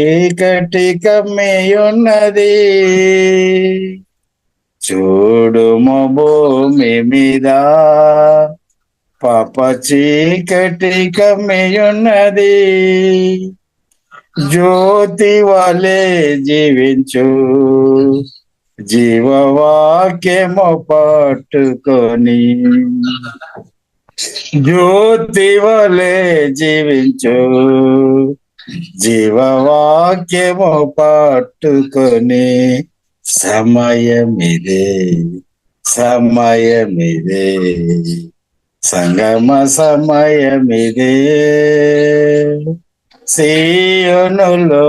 చీకటి కమ్మియున్నది, చూడుము భూమి మీద పాప చీకటి కమ్మియున్నది. జ్యోతి వలె జీవించు, జీవవాక్యము పట్టుకొని. జ్యోతి వలె జీవించు, జీవవాక్యము పట్టుకొని. సమయమిదే, సమయమిదే, సంగమ సమయమిదే. సీయోనులో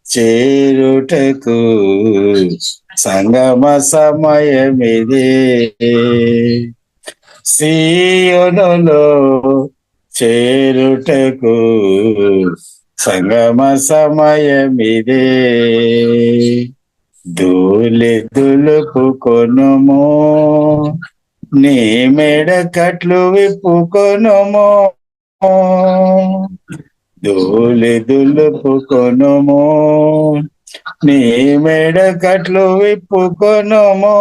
చేరుటకు సంగమ సమయమిదే. సీయోనులో చేరుటకు సంగమ సమయమిదే. ధూళి దులుపుకొనుము, నీ మెడ కట్లు విప్పుకొనుము. ధూళి దులుపుకొనుము, నీ మెడ కట్లు విప్పుకొనుము.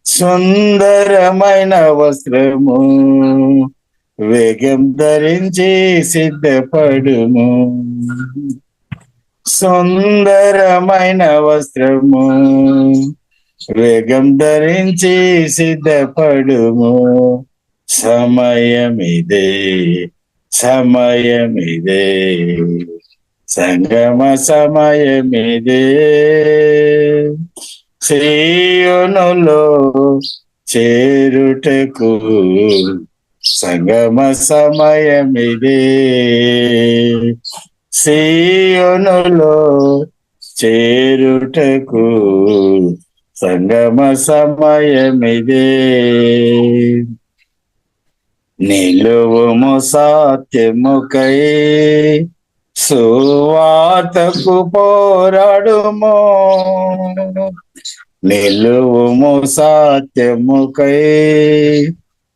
సుందరమైన వస్త్రము వేగం ధరించి సిద్ధపడుము. సుందరమైన వస్త్రము వేగం ధరించి సిద్ధపడుము. సమయమిదే, సమయమిదే, సంగమ సమయమిదే. సీయోనులో చేరుటకు సంగమ సమయమిదే. సీయోనులో చేరుటకు సంగమ సమయమిదే. నిలువుము సత్యముకై, సువార్తకు పోరాడుము. నిలువుము సత్యముకై,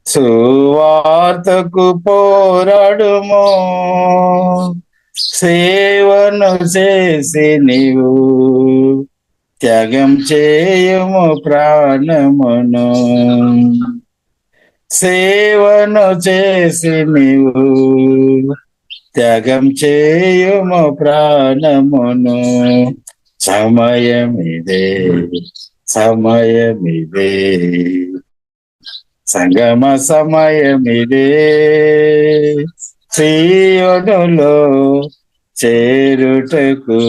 సువార్తకు పోరాడుము. సేవను చేసి నీవు త్యాగం చేయుము ప్రాణమును. సేవను చేసి నీవు త్యాగం చేయుము ప్రాణమును. సమయమిదే, సమయమిదే, సంగమ సమయమిదే. సీయోనులో చేరుటకు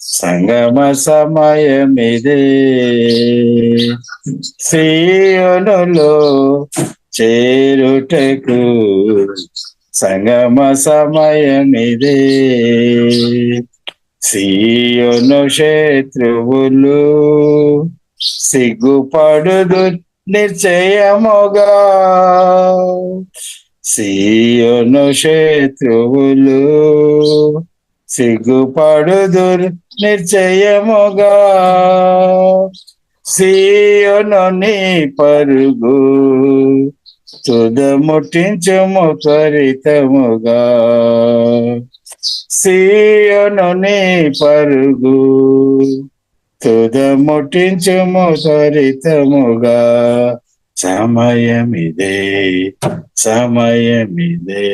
సంగమ సమయమిదే. సీయోనులో చేరుటకు సంగమ సమయమిదే. సీయోను శత్రువులు సిగ్గుపడుదు నిశ్చయముగా. సీయోను శత్రువులు సిగ్గుపడుదురు నిశ్చయముగా. సీయోను నీ పరుగు తుదముట్టించుము త్వరితముగా. సీయోను నీ పరుగు తుదముట్టించుము త్వరితముగా. సమయమిదే, సమయమిదే,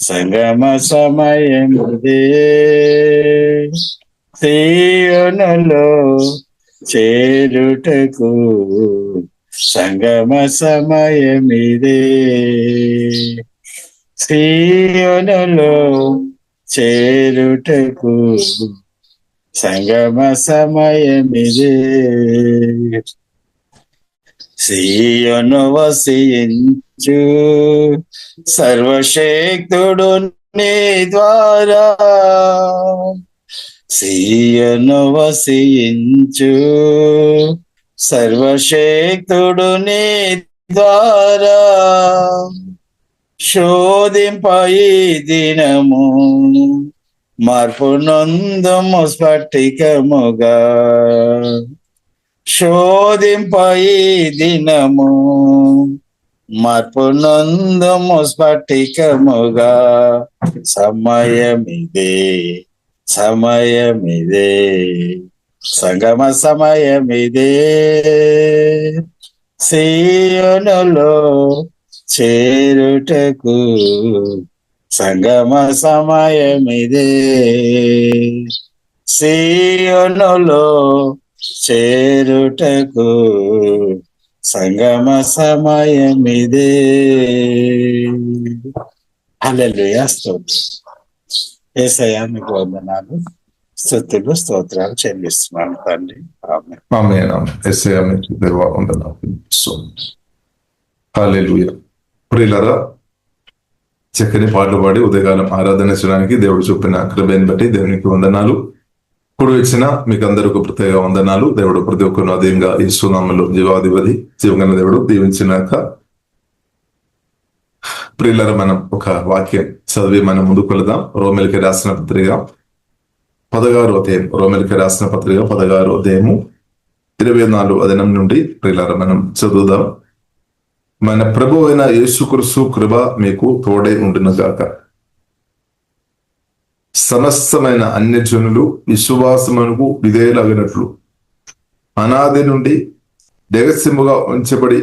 సంగమ సమయమిదే. సీయోనులో చేరుటకు సంగమ సమయమిదే. సీయోనులో చేరుటకు సంగమ సమయమిదే. సీయోను వసించు సర్వశక్తుడు నీ ద్వారా. సీయోను వసించు సర్వశక్తుడు నీ ద్వారా. శోధింప ఈ దినము మార్పు నొందుము స్ఫటికముగా. శోధింప ఈ దినము మార్పు నందుము స్ఫటికముగా. సమయమిదే, సమయమిదే, సంగమ సమయమిదే, సీయోనులో చేరుటకు సంగమ సమయమిదే, సీయోనులో చేరుటకు సంగమ సమయమిదే. హల్లెలూయా, స్తోత్రం. యేసయ్యా మీకు వందనాలు, స్తుతులు, స్తోత్రాలు చెల్లిస్తున్నాను తండ్రి. ఆమేన్. ఆమేన్. యేసయ్యా మీకు వందనాలు. హల్లెలూయా. ప్రియులారా, చక్కని పాటలు పాడి ఉదయకాలం ఆరాధన చేయడానికి దేవుడు చూపిన కృపను బట్టి దేవునికి వందనాలు. కుడి వచ్చిన మీకు అందరికీ ప్రత్యేక వందనాలు. దేవుడు ప్రతి ఒక్కరు అదేంగా యేసునామములో జీవాధిపతి జీవగల దేవుడు దీవించినాక. ప్రియులారా, మనం ఒక వాక్యం చదివి మనం ముందుకు వెళదాం. రోమిలికి రాసిన పత్రిక 16వ అధ్యాయం, రోమిలికి రాసిన పత్రిక 16వ అధ్యాయము 24వ వచనం నుండి ప్రియులారా మనం చదువుదాం. మన ప్రభు అయిన యేసుక్రీస్తు కృప మీకు తోడై ఉండును గాక. సమస్తమైన అన్యజనులు విశ్వాసమునకు విధేయులగినట్లు అనాది నుండి రహస్యముగా ఉంచబడి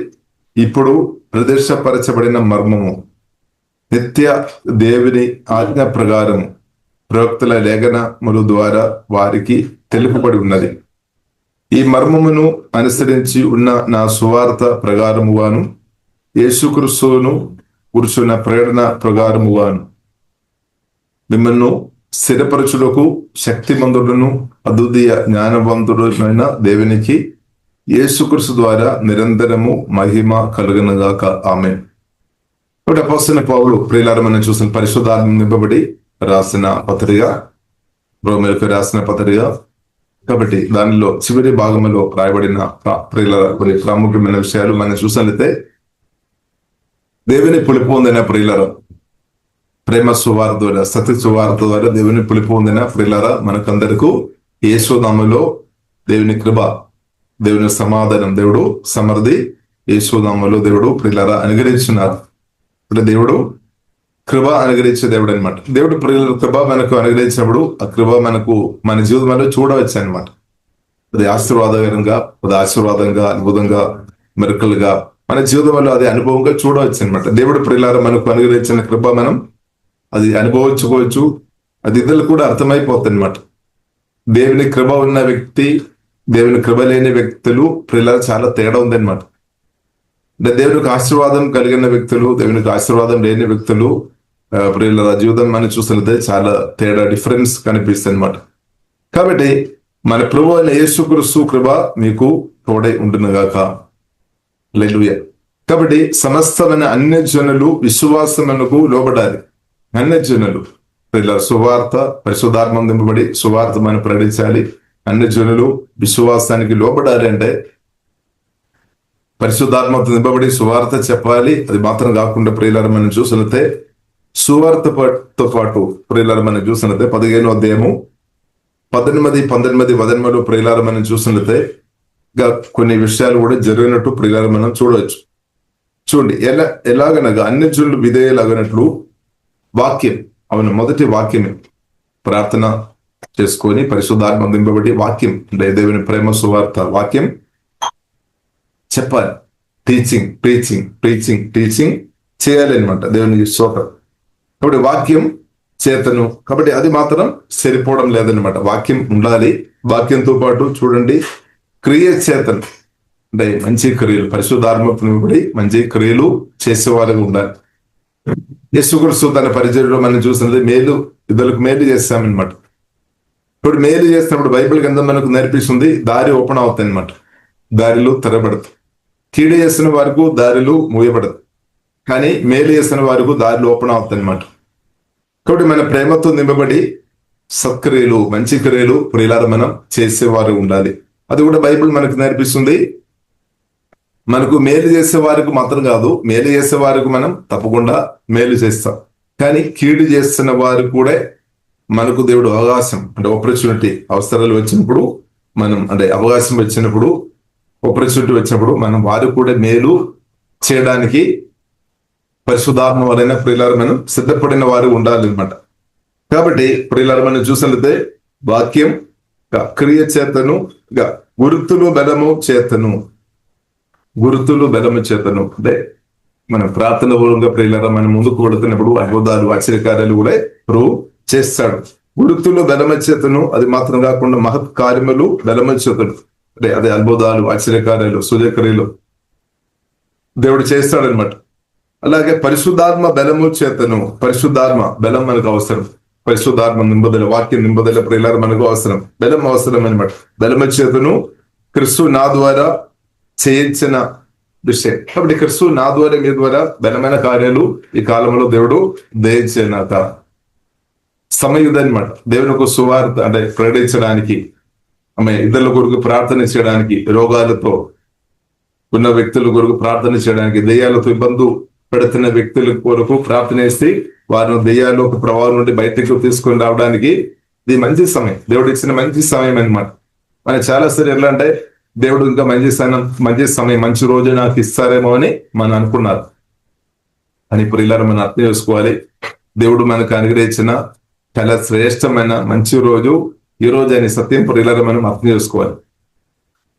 ఇప్పుడు ప్రదర్శపరచబడిన మర్మము నిత్య దేవుని ఆజ్ఞ ప్రకారం ప్రవక్తల లేఖనముల ద్వారా వారికి తెలుపబడి ఉన్నది. ఈ మర్మమును అనుసరించి ఉన్న నా సువార్త ప్రకారముగాను యేసుక్రీస్తును కూర్చున్న ప్రేరణ ప్రకారముగాను మిమ్మల్ని స్థిరపరచుటకు శక్తిమంతుడును అద్వితీయ జ్ఞానవంతుడైన దేవునికి యేసుక్రీస్తు ద్వారా నిరంతరము మహిమ కలుగునుగాక. ఆమేన్. ఒకటి అపోస్తలుడైన పౌలు ప్రియులారా మనం చూసిన పరిశుద్ధాత్మ నింపబడి రాసిన పత్రిక, రోమీయులకు రాసిన పత్రిక కాబట్టి దానిలో చివరి భాగంలో రాయబడిన ప్రియులారా కొన్ని ప్రాముఖ్యమైన విషయాలు మనం చూసినట్లయితే, దేవుని పిలుపు పొందిన ప్రియులారా, ప్రేమ సువార్త ద్వారా, సత్య సువార్త ద్వారా దేవుని పిలుపు పొందిన ప్రియులారా, మనకందరికీ యేసునామములో దేవుని కృప, దేవుని సమాధానం, దేవుడు సమృద్ధి యేసునామములో దేవుడు ప్రియులారా అనుగ్రహించున్నారు. ఇప్పుడు దేవుడు కృప అనుగ్రహించే దేవుడు అనమాట. దేవుడు ప్రియుల కృప మనకు అనుగ్రహించినప్పుడు ఆ కృప మనకు మన జీవితంలో చూడవచ్చు అనమాట. అది ఆశీర్వాదకరంగా, అది ఆశీర్వాదంగా, అద్భుతంగా, మెరుకలుగా మన జీవితంలో అది అనుభవంగా చూడవచ్చు అనమాట. దేవుడు ప్రియులారా మనకు అనుగ్రహించిన కృప మనం అది అనుభవించుకోవచ్చు. అది ఇతరులకు కూడా అర్థమైపోతుంది అనమాట. దేవుని కృప ఉన్న వ్యక్తి, దేవుని కృప లేని వ్యక్తులు ప్రియులారా చాలా తేడా ఉందన్నమాట. అంటే దేవునికి ఆశీర్వాదం కలిగిన వ్యక్తులు, దేవునికి ఆశీర్వాదం లేని వ్యక్తులు ప్రియులారా జీవితం మనం చూసినట్లయితే చాలా తేడా, డిఫరెన్స్ కనిపిస్తుంది అనమాట. కాబట్టి మన ప్రభువు అయిన యేసుక్రీస్తు కృప మీకు తోడై ఉండునుగాక. హల్లెలూయా. కాబట్టి సమస్తమైన అన్యజనులు విశ్వాసమునకు లోబడాలి. అన్యజనులు ప్రియులారా సువార్త పరిశుద్ధాత్మ నింపబడి సువార్త మనం ప్రకటించాలి. అన్యజనులు విశ్వాసానికి లోబడాలి అంటే పరిశుద్ధాత్మతో నింపబడి సువార్త చెప్పాలి. అది మాత్రం కాకుండా ప్రియులారా మనం చూసినట్లయితే సువార్తతో పాటు ప్రియులారా మనం చూసినట్లయితే 15వ అధ్యాయము 18, 19 ప్రియులారా మనం చూసినట్లయితే ఇంకా కొన్ని విషయాలు కూడా జరిగినట్టు ప్రియులారా మనం చూడవచ్చు. చూడండి, ఎలాగనగా అన్యజనులు విధేయులగినట్లు వాక్యం, అవును మొదటి వాక్యమే ప్రార్థన చేసుకొని పరిశుద్ధాత్మ నింపబడి వాక్యం అంటే దేవుని ప్రేమ సువార్త వాక్యం చెప్పాలి. టీచింగ్ చేయాలి అనమాట. దేవునికి స్తోత్రం. కాబట్టి వాక్యం చేతను, కాబట్టి అది మాత్రం సరిపోవడం లేదనమాట. వాక్యం ఉండాలి. వాక్యంతో పాటు చూడండి క్రియ చేతను అంటే మంచి క్రియలు, పరిశుద్ధాత్మబడి మంచి క్రియలు చేసేవారుగా ఉండాలి. యేసుక్రీస్తు తన పరిచర్యలో మనం చూసినది మేలు, ఇతరులకు మేలు చేస్తామన్నమాట. ఇప్పుడు మేలు చేసినప్పుడు బైబిల్ కింద మనకు నేర్పిస్తుంది దారి ఓపెన్ అవుతాయి అనమాట. దారిలో తెరబడతాయి. కీడు చేసిన వారికి దారిలు మూయబడదు, కానీ మేలు చేసిన వారికి దారిలో ఓపెన్ అవుతాయి అనమాట. కాబట్టి మన ప్రేమతో నింపబడి సత్క్రియలు, మంచి క్రియలు ప్రియులారా మనం చేసేవారు ఉండాలి. అది కూడా బైబిల్ మనకు నేర్పిస్తుంది. మనకు మేలు చేసే వారికి మాత్రం కాదు, మేలు చేసే వారికి మనం తప్పకుండా మేలు చేస్తాం, కానీ కీడు చేస్తున్న వారు కూడా మనకు దేవుడు అవకాశం అంటే ఆపర్చునిటీ, అవసరాలు వచ్చినప్పుడు మనం అంటే అవకాశం వచ్చినప్పుడు, ఆపర్చునిటీ వచ్చినప్పుడు మనం వారు కూడా మేలు చేయడానికి పరిశుద్ధాత్మ వలన ప్రియులారా మనం సిద్ధపడిన వారు ఉండాలన్నమాట. కాబట్టి ప్రియులారా మనం చూసినట్లయితే వాక్యం క్రియ చేతను, గుర్తులు బలము చేతను, గుర్తులు బలము చేతను అంటే మన ప్రార్థన పూర్వకంగా ప్రియులారా మనం ముందుకు వెళుతున్నప్పుడు అద్భుతాలు ఆశ్చర్యకార్యాలు కూడా ప్రభు చేస్తాడు. గుర్తులు బలము చేతను, అది మాత్రం కాకుండా మహత్ కార్యములు బలము చేతను అంటే అదే అద్భుతాలు ఆశ్చర్యకార్యాలు సూచక్రియలు దేవుడు చేస్తాడనమాట. అలాగే పరిశుద్ధాత్మ బలము చేతను, పరిశుద్ధాత్మ బలం మనకు అవసరం, పరిశుద్ధాత్మ నింబదల వాక్యం నింబదల ప్రియులారా మనకు అవసరం, బలం అవసరం అనమాట. బలము చేతను క్రీస్తు నా ద్వారా చేయించిన విషయం. కాబట్టి క్రీస్తు నా ద్వారా మీ ద్వారా బలమైన కార్యాలు ఈ కాలంలో దేవుడు దయచేయనాక సమయుద్ధం అనమాట. దేవునికి సువార్త అంటే ప్రకటించడానికి, ఆమె ఇతరుల కొరకు ప్రార్థన చేయడానికి, రోగాలతో ఉన్న వ్యక్తుల కొరకు ప్రార్థన చేయడానికి, దెయ్యాలతో ఇబ్బంది పెడుతున్న వ్యక్తుల కొరకు ప్రార్థన చేసి వారిని దెయ్యాలు ఒక ప్రభావం నుండి బయటకు తీసుకొని రావడానికి ఇది మంచి సమయం, దేవుడు ఇచ్చిన మంచి సమయం అనమాట. మన చాలా సార్లు ఎలా అంటే దేవుడు ఇంకా మంచి సమయం మంచి రోజు నాకు ఇస్తారేమో అని మనం అనుకున్నారు. అని ఇప్పుడు ఇలా మనం అర్థం చేసుకోవాలి. దేవుడు మనకు అనుగ్రహించిన చాలా శ్రేష్టమైన మంచి రోజు ఈ రోజు అని సత్యం ప్రియులారా మనం అర్థం చేసుకోవాలి.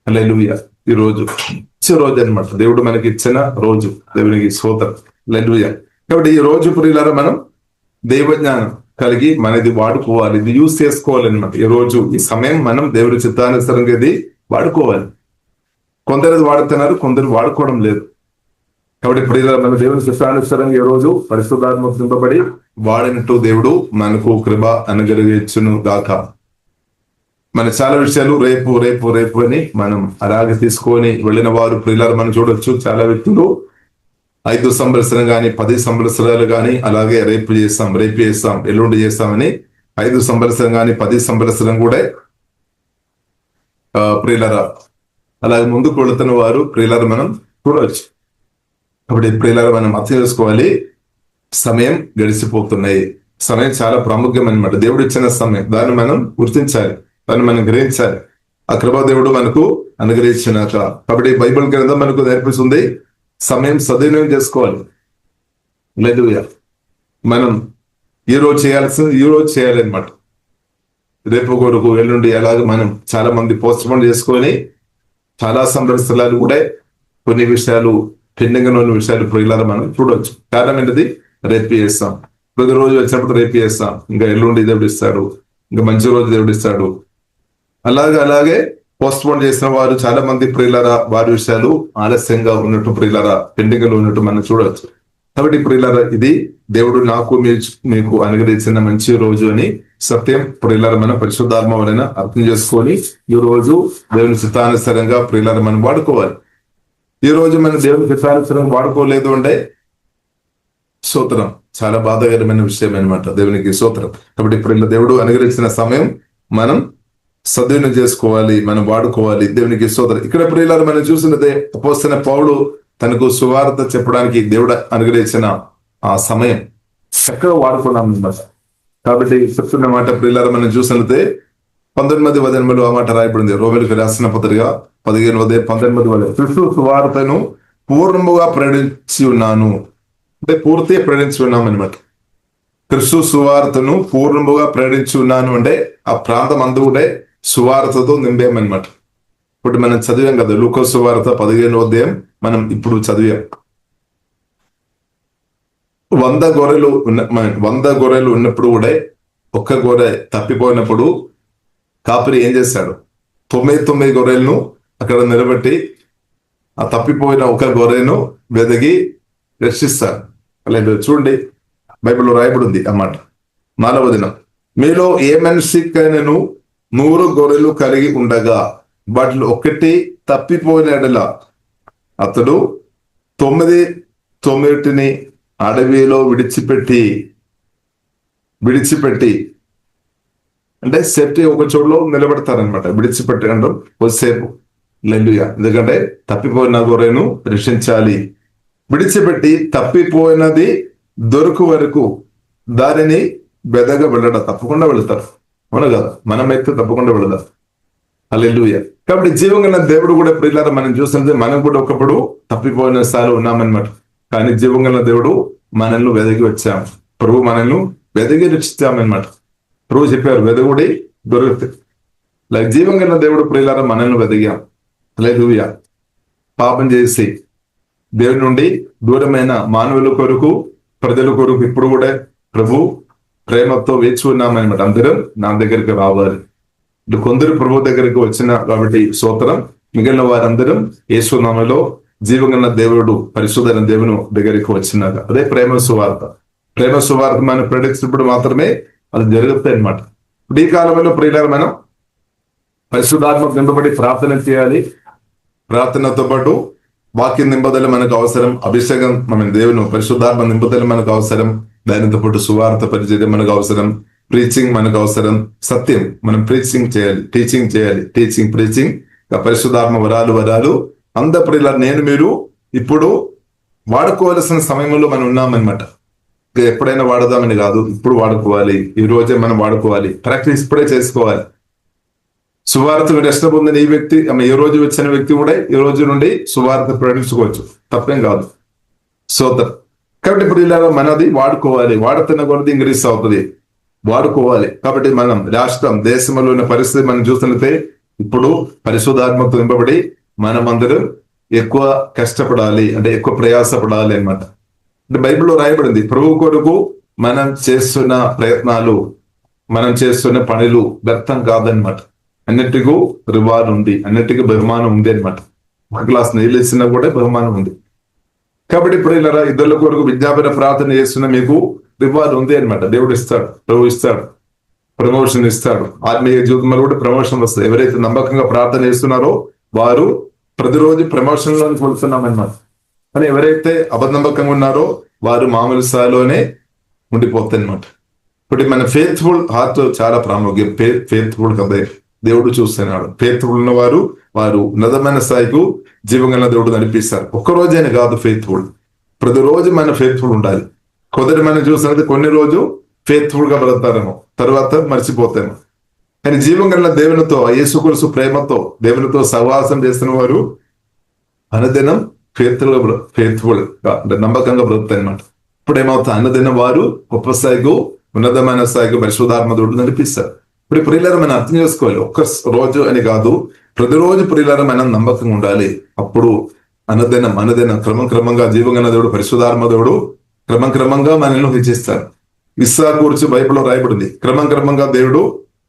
హల్లెలూయా. ఈ రోజు మంచి రోజు అనమాట, దేవుడు మనకి ఇచ్చిన రోజు, దేవునికి స్తోత్రం. హల్లెలూయా. కాబట్టి ఈ రోజు ప్రియులారా మనం దైవజ్ఞానం కలిగి మనది వాడుకోవాలి, ఇది యూజ్ చేసుకోవాలన్నమాట. ఈ రోజు ఈ సమయం మనం దేవుడి చిత్తానుసారంగా ఇది వాడుకోవాలి. కొందరు వాడుతున్నారు, కొందరు వాడుకోవడం లేదు. కాబట్టి ప్రియులారా మన దేవుని చిత్తానుసారంగా ఈ రోజు పరిశుద్ధాత్మ నింపబడి వాడినట్టు దేవుడు మనకు కృప అనుగ్రహించును గాక. మన చాలా విషయాలు రేపు రేపు రేపు అని మనం అలాగే తీసుకొని వెళ్ళిన వారు ప్రియులారా మనం చూడొచ్చు. చాలా వ్యక్తులు 5 సంవత్సరం కానీ 10 సంవత్సరాలు కానీ అలాగే రేపు చేస్తాం ఎల్లుండి చేస్తామని 5 సంవత్సరం కానీ 10 సంవత్సరం కూడా ప్రియులారా అలాగే ముందుకు వెళుతున్న వారు ప్రియులారా మనం చూడవచ్చు. కాబట్టి ప్రియులారా మనం అర్థం చేసుకోవాలి, సమయం గడిచిపోతున్నాయి. సమయం చాలా ప్రాముఖ్యమన్నమాట. దేవుడు ఇచ్చిన సమయం, దాన్ని మనం గుర్తించాలి, దాన్ని మనం గ్రహించాలి. ఆ కృపా దేవుడు మనకు అనుగ్రహించినాక. కాబట్టి బైబిల్ గ్రంథం మనకు నేర్పిస్తుంది సమయం సద్వినియోగం చేసుకోవాలి. హల్లెలూయా. మనం ఈ రోజు చేయాల్సింది ఈ రోజు చేయాలన్నమాట. రేపు కొరకు ఎల్లుండి అలాగే మనం చాలా మంది పోస్ట్ పోన్ చేసుకొని చాలా సంవత్సరాలు కూడా కొన్ని విషయాలు పెండింగ్ ఉన్న విషయాలు ప్రియులారా మనం చూడవచ్చు. కారణం ఏంటిది? రేపు చేస్తాం, ప్రతి రోజు వచ్చినప్పుడు రేపు చేస్తాం, ఇంకా ఎల్లుండి దేవుడు ఇస్తాడు, ఇంకా మంచి రోజు దేవుడు ఇస్తాడు. అలాగే పోస్ట్ పోన్ చేసిన వారు చాలా మంది ప్రియులారా వారి విషయాలు ఆలస్యంగా ఉన్నట్టు ప్రియులారా పెండింగ్ లో ఉన్నట్టు మనం చూడవచ్చు. కాబట్టి ప్రియులారా ఇది దేవుడు నాకు మీకు అనుగ్రహించిన మంచి రోజు అని సత్యం ప్రియులారా మనం పరిశుద్ధాత్మ వలన అర్థం చేసుకొని ఈ రోజు దేవుని చిత్తానుసారంగా ప్రియులారా మనం వాడుకోవాలి. ఈ రోజు మనం దేవుని చిత్తానుసారంగా వాడుకోలేదు అంటే స్తోత్రం, చాలా బాధాకరమైన విషయం అనమాట. దేవునికి స్తోత్రం. కాబట్టి ఇప్పుడు దేవుడు అనుగ్రహించిన సమయం మనం సద్వినియోగం చేసుకోవాలి, మనం వాడుకోవాలి. దేవునికి స్తోత్రం. ఇక్కడ ప్రియులారా మనం చూసినదే అపోస్తలుడైన పౌలు తనకు సువార్త చెప్పడానికి దేవుడు అనుగ్రహించిన ఆ సమయం చక్కగా వాడుకున్నాం అన్నమాట. కాబట్టి చెప్తున్న మాట ప్రియులారా మనం చూసినట్లయితే 19వ వచనంలో ఆ మాట రాయబడింది. రోమీయులకు రాసిన పత్రిక 15:19 క్రీస్తు సువార్తను పూర్ణముగా ప్రకటించి ఉన్నాను అంటే పూర్తిగా ప్రకటించి ఉన్నాం అనమాట. క్రీస్తు సువార్తను పూర్ణముగా ప్రకటించి ఉన్నాను అంటే ఆ ప్రాంతం అందు కూడా సువార్తతో నింపామన్నమాట. ఇప్పుడు మనం చదివాం కదా లూకా సువార్త 15వ అధ్యాయం మనం ఇప్పుడు చదివాం. 100 గొర్రెలు ఉన్నప్పుడు కూడా ఒక్క గొర్రె తప్పిపోయినప్పుడు కాపరి ఏం చేశాడు? 99 గొర్రెలను అక్కడ నిలబెట్టి ఆ తప్పిపోయిన ఒక గొర్రెను వెదగి రక్షిస్తాడు. అలాగే చూడండి బైబిల్లో రాయబడి ఉంది అన్నమాట. 4వ దినం మీలో ఏ మనిషికైనాను 100 గొర్రెలు కలిగి ఉండగా వాటిలో ఒకటి తప్పిపోయిన ఎడల అతడు 99 అడవిలో విడిచిపెట్టి అంటే సేఫ్టీ ఒక చోటులో నిలబెడతారనమాట. విడిచిపెట్టి అంటే కొద్దిసేపు హల్లెలూయా. ఎందుకంటే తప్పిపోయిన గొర్రెను రక్షించాలి. విడిచిపెట్టి తప్పిపోయినది దొరకు వరకు దానిని బెదగా వెళ్ళడం తప్పకుండా వెళతారు. అవును కదా, మనమైతే తప్పకుండా వెళదాం. హల్లెలూయా. కాబట్టి జీవంగల దేవుడు కూడా ప్రియులారా మనం చూస్తుంటే మనం కూడా ఒకప్పుడు తప్పిపోయిన స్థాయిలో ఉన్నామన్నమాట. కానీ జీవంగల దేవుడు మనల్ని వెదకి వచ్చాం. ప్రభు మనల్ని వెదకి రక్షించామన్నమాట. ప్రభు చెప్పారు, వెదగుడి దొరుకుతాయి. లైక్ జీవం గల దేవుడు ప్రియులారా మనల్ని వెదిగాం. హల్లెలూయా. పాపం చేసి దేవుడి నుండి దూరమైన మానవుల కొరకు, ప్రజల కొరకు ఇప్పుడు కూడా ప్రభు ప్రేమతో వేచి ఉన్నామన్నమాట. అందరం నా దగ్గరికి రావాలి. కొందరు ప్రభు దగ్గరికి వచ్చిన కాబట్టి స్తోత్రం. మిగిలిన వారందరం యేసు నామములో జీవగల దేవుడు పరిశుద్ధైన దేవుని దగ్గరికి వచ్చినాక అదే ప్రేమ సువార్త. ప్రేమ సువార్త మనం ప్రకటించినప్పుడు మాత్రమే అది జరుగుతాయి అన్నమాట. ఇప్పుడు ఈ కాలంలో ప్రియులారా మనం పరిశుద్ధాత్మకు నింపబడి ప్రార్థన చేయాలి. ప్రార్థనతో పాటు వాక్య నింపదల మనకు అవసరం. అభిషేకం మన దేవుని పరిశుద్ధాత్మ నింపదల మనకు అవసరం. దానితో పాటు సువార్త పరిచర్య మనకు అవసరం. ప్రీచింగ్ మనకు అవసరం. సత్యం మనం ప్రీచింగ్ చేయాలి, టీచింగ్ చేయాలి. టీచింగ్, ప్రీచింగ్, పరిశుద్ధాత్మ వరాలు అంత ప్రియుల నేను మీరు ఇప్పుడు వాడుకోవాల్సిన సమయంలో మనం ఉన్నామన్నమాట. ఎప్పుడైనా వాడదామని కాదు, ఇప్పుడు వాడుకోవాలి. ఈ రోజే మనం వాడుకోవాలి. ప్రాక్టీస్ ఇప్పుడే చేసుకోవాలి. సువార్త రక్షణ పొందిన ఈ వ్యక్తి, ఏ రోజు వచ్చిన వ్యక్తి కూడా ఈ రోజు నుండి సువార్త ప్రకటించుకోవచ్చు, తప్పేం కాదు. సోదర్ కాబట్టి ఇప్పుడు ఇలా మనది వాడుకోవాలి. వాడుతున్న కొద్ది ఇంక్రీస్ అవుతుంది, వాడుకోవాలి. కాబట్టి మనం రాష్ట్రం, దేశంలో ఉన్న పరిస్థితి మనం చూస్తున్నట్టే ఇప్పుడు పరిశుద్ధాత్మతో నింపబడి మనం అందరం ఎక్కువ కష్టపడాలి, అంటే ఎక్కువ ప్రయాసపడాలి అన్నమాట. అంటే బైబిల్లో రాయబడింది, ప్రభు కొరకు మనం చేస్తున్న ప్రయత్నాలు, మనం చేస్తున్న పనులు వ్యర్థం కాదనమాట. అన్నిటికీ రివార్డ్ ఉంది, అన్నిటికీ బహుమానం ఉంది అనమాట. ఒక గ్లాస్ నీళ్ళు ఇచ్చినా కూడా బహుమానం ఉంది. కాబట్టి ఇప్పుడు ఇలా ఇద్దరు కొరకు విజ్ఞాపన ప్రార్థన చేస్తున్న మీకు రివార్డ్ ఉంది అనమాట. దేవుడు ఇస్తాడు, ప్రభు ఇస్తాడు, ప్రమోషన్ ఇస్తాడు. ఆత్మీయ జీవితంలో కూడా ప్రమోషన్ వస్తాయి. ఎవరైతే నమ్మకంగా ప్రార్థన చేస్తున్నారో వారు ప్రతిరోజు ప్రమోషన్ లోకి వెళ్తున్నామన్నమాట. కానీ ఎవరైతే అబద్ధనమ్మకంగా ఉన్నారో వారు మామూలు స్థాయిలోనే ఉండిపోతాయి అనమాట. ఇప్పుడు మన ఫెయిత్ఫుల్ హార్ట్ చాలా ప్రాముఖ్యం. ఫెయిత్ఫుల్ కదా దేవుడు చూస్తున్నాడు. ఫెయిత్ఫుల్ ఉన్న వారు ఉన్నతమైన స్థాయికు జీవంగల దేవుడు నడిపిస్తారు. ఒక్కరోజైనా కాదు ఫెయిత్ఫుల్, ప్రతిరోజు మన ఫెయిత్ఫుల్ ఉండాలి. కొందరు మనం చూసినది కొన్ని రోజు ఫెయిత్ఫుల్ గా బ్రతారేమో, తర్వాత మర్చిపోతాము. కానీ జీవంగల దేవునితో, యేసుక్రీస్తు ప్రేమతో దేవునితో సహవాసం చేస్తున్న వారు అనుదినం ఫెయిత్ఫుల్ గా అంటే నమ్మకంగా బ్రతుకుతాయి అన్నమాట. ఇప్పుడు ఏమవుతా అనుదినం వారు గొప్ప స్థాయికు, ఉన్నతమైన స్థాయికు పరిశుద్ధాత్మ దేవుడు నడిపిస్తారు. ఇప్పుడు ప్రియులారా మనం అర్థం చేసుకోవాలి, ఒక్క రోజు అని కాదు, ప్రతిరోజు ప్రియులారా మనం నమ్మకంగా ఉండాలి. అప్పుడు అనుదినం క్రమంగా జీవంగల దేవుడు పరిశుద్ధాత్మ దేవుడు క్రమంగా మనల్ని హెచ్చిస్తారు. ఇస్సాకు గురించి బైబిల్లో రాయబడింది, క్రమంగా దేవుడు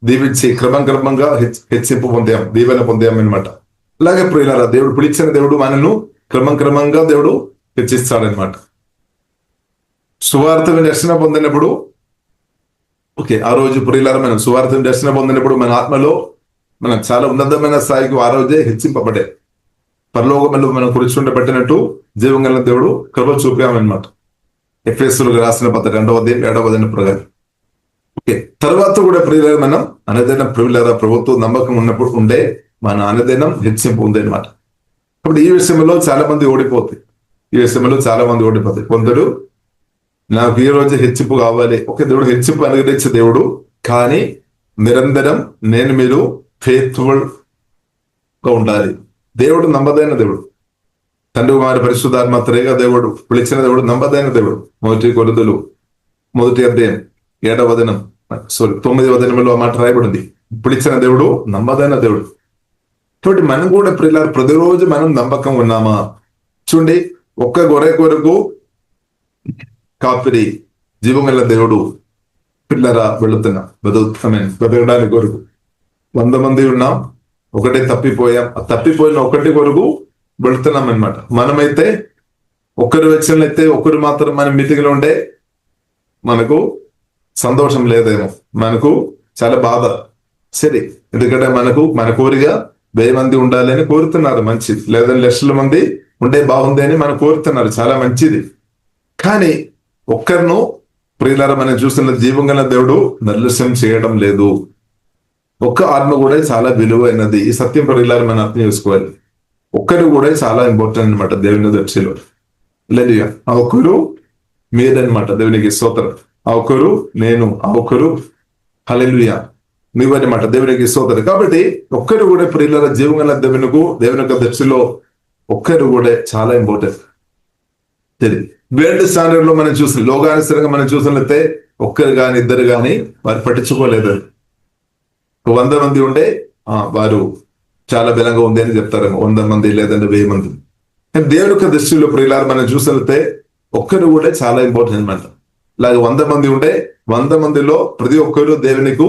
దీవించి క్రమంగా హెచ్చింపు పొందాం, దీవెన పొందాం అనమాట. అలాగే ప్రియులారా దేవుడు పిలిచిన దేవుడు మనల్ని క్రమంగా దేవుడు హెచ్చిస్తాడనమాట. సువార్త దర్శనం పొందినప్పుడు ఆ రోజు ప్రియులారా మనం సువార్త దర్శనం పొందినప్పుడు మన ఆత్మలో మనం చాలా ఉన్నతమైన స్థాయికి ఆ రోజే హెచ్చింపబడే పరలోకములో మనం కూర్చుండబెట్టినట్టు జీవంగల దేవుడు కృప చూపామన్నమాట. ఎఫెసీయులకు రాసిన పత్రిక 2వ అధ్యాయం 7వ వచనం ప్రకారం. తర్వాత కూడా ప్రియులారా మనం అనుదినం ప్రియులారా ప్రభుత్వం నమ్మకం ఉన్నప్పుడు ఉండే మన అనుదినం హెచ్చింపు ఉంది అనమాట. ఇప్పుడు ఈ విషయంలో చాలా మంది ఓడిపోతాయి. కొందరు నాకు ఈ రోజు హెచ్చింపు కావాలి, దేవుడు హెచ్చింపు అనుగ్రహించే దేవుడు, కానీ నిరంతరం మీరు ఫెయిత్ఫుల్ గా ఉండాలి. దేవుడు నమ్మదైన దేవుడు, తండ్రి కుమార పరిశుద్ధాత్మ త్రేగా దేవుడు, పిలిచిన దేవుడు, నమ్మదైన దేవుడు. 1 కొరింథీయులు 1వ అధ్యాయం 7వ వచనం 9వ వచనంలో మాట రాయబడింది, పిలిచిన దేవుడు నమ్మదైన దేవుడు. కాబట్టి మనం కూడా ప్రియులారా ప్రతిరోజు మనం నమ్మకం ఉన్నామా? చూడండి, ఒక్క గొర్రె కొరకు కాపిరి జీవగల దేవుడు పిల్లరా వెళుతున్నా బతకడానికి కొరకు 100 మంది ఉన్నాం, ఒకటే తప్పిపోయాం. ఆ తప్పిపోయిన ఒకటి కొరకు వెళుతున్నాం అనమాట. మనమైతే ఒకరు వచ్చినైతే ఒకరు మాత్రం మన మీటింగ్లో ఉండే మనకు సంతోషం లేదేమో, మనకు చాలా బాధ. సరే, ఎందుకంటే మన కోరిక 1000 మంది ఉండాలి అని కోరుతున్నారు, మంచిది. లేదా 1,00,000 మంది ఉండే బాగుంది అని మనం కోరుతున్నారు, చాలా మంచిది. కానీ ఒక్కరిను ప్రియులారా మనం చూస్తున్న జీవంగల దేవుడు నిర్లక్ష్యం చేయడం లేదు. ఒక్క ఆత్మ కూడా చాలా విలువైనది. ఈ సత్యం ప్రియులారా మనం అర్థం చేసుకోవాలి. ఒక్కరు కూడా చాలా ఇంపార్టెంట్ అనమాట దేవుని దృష్టిలో. లేదు, ఆ ఒక్కరు మీరనమాట, దేవునికి స్తోత్రం. ఆ ఒక్కరు నేను, ఆ ఒక్కరు హల్లెలూయా నీవన్నమాట, దేవునికి స్తోత్రం. కాబట్టి ఒక్కరు కూడా ప్రియులారా జీవంగల దేవుని యొక్క దృష్టిలో ఒక్కరు కూడా చాలా ఇంపార్టెంట్. వరల్డ్ స్టాండర్డ్ లో మనం చూసిన లోకానుసరంగా మనం చూసినట్లయితే ఒక్కరు కానీ ఇద్దరు కానీ వారు పట్టించుకోలేదు. 100 మంది ఉంటే వారు చాలా బలంగా ఉంది అని చెప్తారేమో, 100 మంది లేదంటే 1000 మంది. కానీ దేవుని యొక్క దృష్టిలో ప్రియులారా మనం చూసినట్లయితే ఒక్కరు కూడా చాలా ఇంపార్టెంట్ అనమాట. ఇలాగ 100 మంది ఉంటే 100 మందిలో ప్రతి ఒక్కరు దేవునికి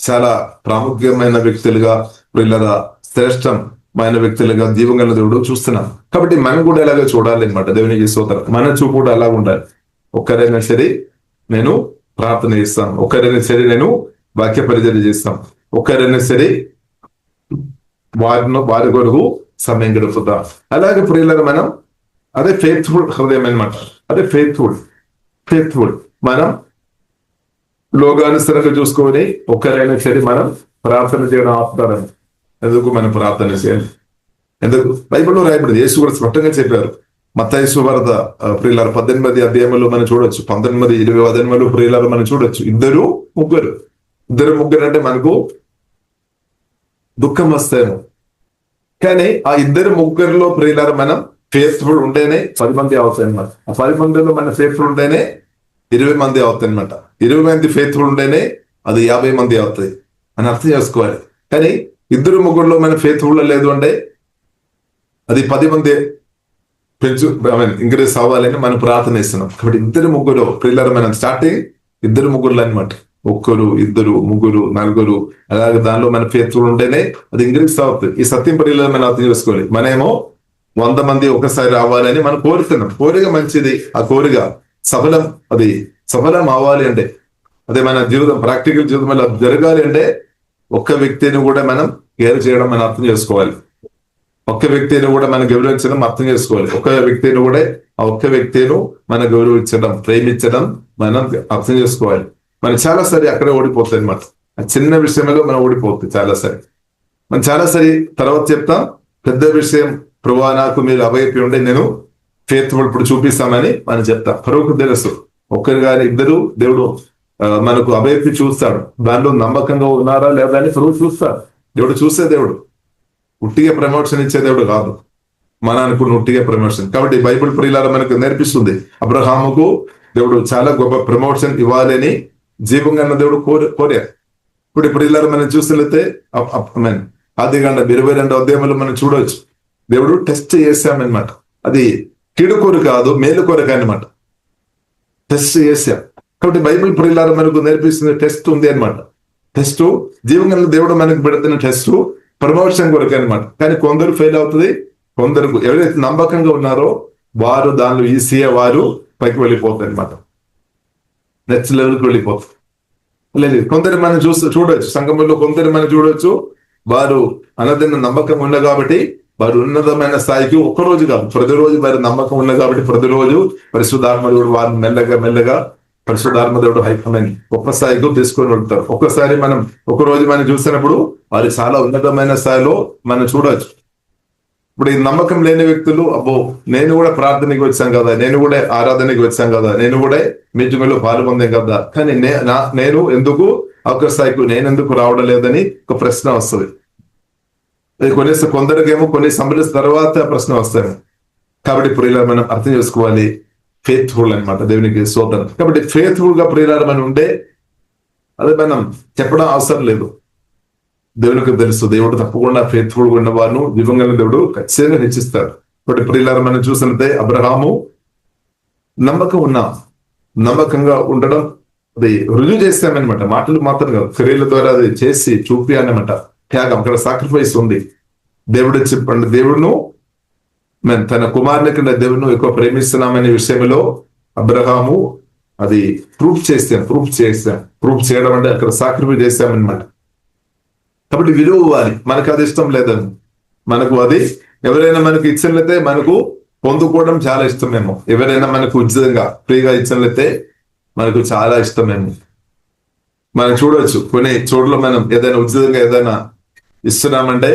చాలా ప్రాముఖ్యమైన వ్యక్తులుగా, ప్రియులారా శ్రేష్టమైన వ్యక్తులుగా జీవంగల దేవుడు చూస్తున్నాం. కాబట్టి మనం కూడా ఎలాగో చూడాలి అనమాట. దేవునికి స్తోత్రం. మన చూపు కూడా అలా ఉండాలి. ఒక్కరైనా సరే నేను ప్రార్థన చేస్తాను, ఒక్కరైనా సరే నేను వాక్య పరిచర్య చేస్తాం, ఒక్కరైనా సరే వారి కొరకు సమయం గడుపుతాం. అలాగే ప్రియులారా మనం అదే ఫెయిత్ఫుల్ హృదయం అనమాట. అదే ఫెయిత్ఫుల్ మనం లోకానుసరంగా చూసుకొని ఒక్కరైనా సరే మనం ప్రార్థన చేయడం ఆపుతారని. ఎందుకు మనం ప్రార్థన చేయాలి? ఎందుకు? బైబిల్లో రాయబడింది. యేసు కూడా స్పష్టంగా చెప్పారు. మత్తయి సువార్త ప్రియులారా 18 అధ్యాయంలో మనం చూడొచ్చు, 19, 20 అధ్యాయంలో ప్రియులారా మనం చూడొచ్చు. ఇద్దరు ముగ్గురు అంటే మనకు దుఃఖం వస్తాయేమో, కానీ ఆ ఇద్దరు ముగ్గురులో ప్రియులారా మనం ఫేత్ఫుల్ ఉంటేనే 10 మంది అవుతాయి అనమాట. ఆ 10 మందిలో మన ఫేత్ఫుల్ ఉంటేనే 20 మంది అవుతాయి అనమాట. 20 మంది ఫేత్ఫుల్ ఉంటేనే అది 50 మంది అవుతాయి అని అర్థం చేసుకోవాలి. కానీ ఇద్దరు ముగ్గురులో మన ఫేత్ఫుల్ లేదు అంటే అది 10 మంది ఇంక్రీజ్ అవ్వాలని మనం ప్రార్థన చేస్తున్నాం. కాబట్టి ఇద్దరు ముగ్గురు ప్రియులారా మనం స్టార్టింగ్ ఇద్దరు ముగ్గురు అనమాట. ఒక్కరు, ఇద్దరు, ముగ్గురు, నలుగురు, అలాగే దానిలో మన ఫేత్ఫుల్ ఉంటేనే అది ఇంక్రీజ్ అవుతుంది. ఈ సత్యం ప్రియులారా మనం అర్థం చేసుకోవాలి. మనమేమో 100 మంది ఒకసారి రావాలని మనం కోరుతున్నాం. కోరిక మంచిది. ఆ కోరిక సఫలం అవ్వాలి అంటే, అదే మన జీవితం ప్రాక్టికల్ జీవితం వల్ల జరగాలి అంటే ఒక్క వ్యక్తిని కూడా మనం కేర్ చేయడం మనం అర్థం చేసుకోవాలి. ఒక్క వ్యక్తిని కూడా మనం గౌరవించడం అర్థం చేసుకోవాలి. ఒక్క వ్యక్తిని కూడా ఆ ఒక్క వ్యక్తిని మనం గౌరవించడం, ప్రేమించడం మనం అర్థం చేసుకోవాలి. మనం చాలాసారి అక్కడే ఓడిపోతాయి అనమాట. ఆ చిన్న విషయంలో మనం ఓడిపోతుంది చాలాసారి. మనం చాలాసారి తర్వాత చెప్తాం, పెద్ద విషయం ప్రభువా నాకు మీరు అభయపి ఉండే నేను ఫేత్ఫుల్ ఇప్పుడు చూపిస్తామని మనం చెప్తాం. ప్రభువుకు తెలుసు ఒక్కరు కానీ ఇద్దరు దేవుడు మనకు అభయపి చూస్తాడు. దానిలో నమ్మకంగా ఉన్నారా లేదా అని ప్రభు చూస్తాడు. దేవుడు చూసే దేవుడు, ఉట్టిగా ప్రమోషన్ ఇచ్చే దేవుడు కాదు. మన అనుకున్న ఉట్టిగా ప్రమోషన్. కాబట్టి బైబిల్ ప్రియులారా మనకు నేర్పిస్తుంది. అబ్రహాముకు దేవుడు చాలా గొప్ప ప్రమోషన్ ఇవ్వాలని జీవంగా ఉన్న దేవుడు కోరారు. ఇప్పుడు ప్రియులారా మనం చూసినట్లయితే ఆదికాండం 22వ అధ్యాయంలో మనం చూడవచ్చు. దేవుడు టెస్ట్ చేశామన్నమాట. అది కీడు కోరిక కాదు, మేలు కోరిక అనమాట. టెస్ట్ చేశాం. కాబట్టి బైబిల్ ప్రియులారా మనకు నేర్పిస్తుంది టెస్ట్ ఉంది అనమాట. టెస్ట్ జీవంగా దేవుడు మనకు పెడుతున్న టెస్ట్ ప్రమోషన్ కొరకు అనమాట. కానీ కొందరు ఫెయిల్ అవుతుంది, కొందరు ఎవరైతే నమ్మకంగా ఉన్నారో వారు దానిలో ఈసీగా వారు పైకి వెళ్ళిపోతారు అనమాట. నెక్స్ట్ లెవెల్కి వెళ్ళిపోతారు. లేదు కొందరు మనం చూడవచ్చు, సంఘంలో కొందరు మనం చూడవచ్చు, వారు అనదన్న నమ్మకం ఉన్న కాబట్టి వారు ఉన్నతమైన స్థాయికి ఒక్కరోజు కాదు ప్రతిరోజు వారి నమ్మకం ఉన్న కాబట్టి ప్రతిరోజు పరిశుద్ధాత్మ దేవుడు వారిని మెల్లగా పరిశుద్ధాత్మ దేవుడు గొప్ప స్థాయికి తీసుకొని వెళ్తారు. ఒక్కసారి ఒకరోజు మనం చూసినప్పుడు వారి చాలా ఉన్నతమైన స్థాయిలో మనం చూడవచ్చు. ఇప్పుడు ఈ నమ్మకం లేని వ్యక్తులు, అబ్బో నేను కూడా ప్రార్థనకి వచ్చాను కదా, నేను కూడా ఆరాధనకి వచ్చాను కదా, నేను కూడా మీటింగ్లో పాల్గొందాం కదా, కానీ నేను ఎందుకు ఒక స్థాయికి నేను ఎందుకు రావడం లేదని ఒక ప్రశ్న వస్తుంది. కొందరికేమో కొన్ని సంవత్సరాల తర్వాత ప్రశ్న వస్తాయి. కాబట్టి ప్రియులారా మనం అర్థం చేసుకోవాలి, ఫెయిత్ఫుల్ అనమాట. దేవునికి స్తోత్రం. కాబట్టి ఫెయిత్ఫుల్ గా ప్రియులారా మనం ఉంటే అది మనం చెప్పడం అవసరం లేదు. దేవునికి తెలుసు. దేవుడు తప్పకుండా ఫెయిత్ఫుల్ గా ఉన్న వారిని జీవంగా దేవుడు ఖచ్చితంగా హెచ్చిస్తాడు. కాబట్టి ప్రియులారా మనం చూసినట్లయితే అబ్రహాము నమ్మకంగా ఉండడం అది రుజువు చేస్తామన్నమాట. మాటలు మాత్రం కాదు, క్రియల ద్వారా అది చేసి చూపి అన్నమాట. త్యాగం, అక్కడ సాక్రిఫైస్ ఉంది. దేవుడు చెప్పండి, దేవుడును మేము తన కుమారుని కన్నా దేవుడును ఎక్కువ ప్రేమిస్తున్నామనే విషయంలో అబ్రహాము అది ప్రూఫ్ చేయడం అంటే అక్కడ సాక్రిఫైస్ చేస్తామన్నమాట. కాబట్టి విలువ ఇవ్వాలి. మనకు అది ఇష్టం లేదని, మనకు అది ఎవరైనా మనకు ఇచ్చినట్లయితే మనకు పొందుకోవడం చాలా ఇష్టమేమో. ఎవరైనా మనకు ఉచితంగా ఫ్రీగా ఇచ్చినట్లయితే మనకు చాలా ఇష్టమేమో. మనం చూడవచ్చు కొన్ని చోట్ల మనం ఏదైనా ఉచితంగా ఏదైనా ఇస్తున్నామంటే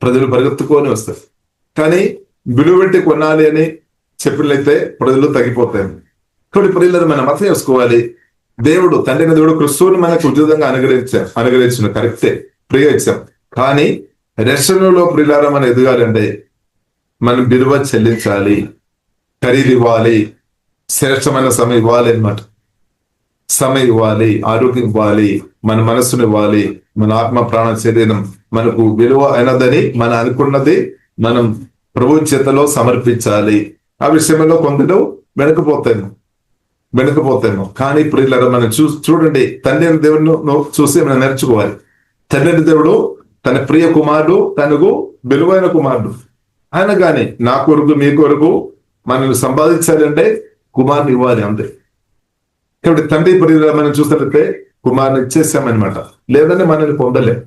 ప్రజలు పరిగెత్తుకొని వస్తారు. కానీ విలువ పెట్టి కొనాలి అని చెప్పినట్లయితే ప్రజలు తగ్గిపోతాయి. కాబట్టి ప్రియులారా మనం అర్థం చేసుకోవాలి, దేవుడు తండ్రి దేవుడు క్రిస్తువుని మనకు ఉచితంగా అనుగ్రహించిన కరెక్టే, ఫ్రీగా ఇచ్చాం. కానీ రక్షణలో ప్రియులారా మనం ఎదగాలి అంటే మనం విలువ చెల్లించాలి. ఖరీదు ఇవ్వాలి, శ్రేష్టమైన సమయం ఇవ్వాలి అన్నమాట. సమయం ఇవ్వాలి, ఆరోగ్యం ఇవ్వాలి, మన మనస్సును ఇవ్వాలి, మన ఆత్మ ప్రాణ శరీరం మనకు విలువ అయినదని మనం అనుకున్నది మనం ప్రభు చేతలో సమర్పించాలి. ఆ విషయంలో కొందరు వెనకపోతాము. కానీ ఇప్పుడు ఇలా మనం చూడండి, తండ్రి దేవుడిని చూసి మనం నేర్చుకోవాలి. తండ్రి దేవుడు తన ప్రియ కుమారుడు, తనకు విలువైన కుమారుడు. ఆయన కానీ నా కొరకు మీ కొరకు మనల్ని సంపాదించాలంటే కుమారుని ఇవ్వాలి అంతే. కాబట్టి తండ్రి ప్రియుల మనం చూసినట్లయితే కుమారుని ఇచ్చేసామన్నమాట, లేదంటే మనల్ని పొందలేం.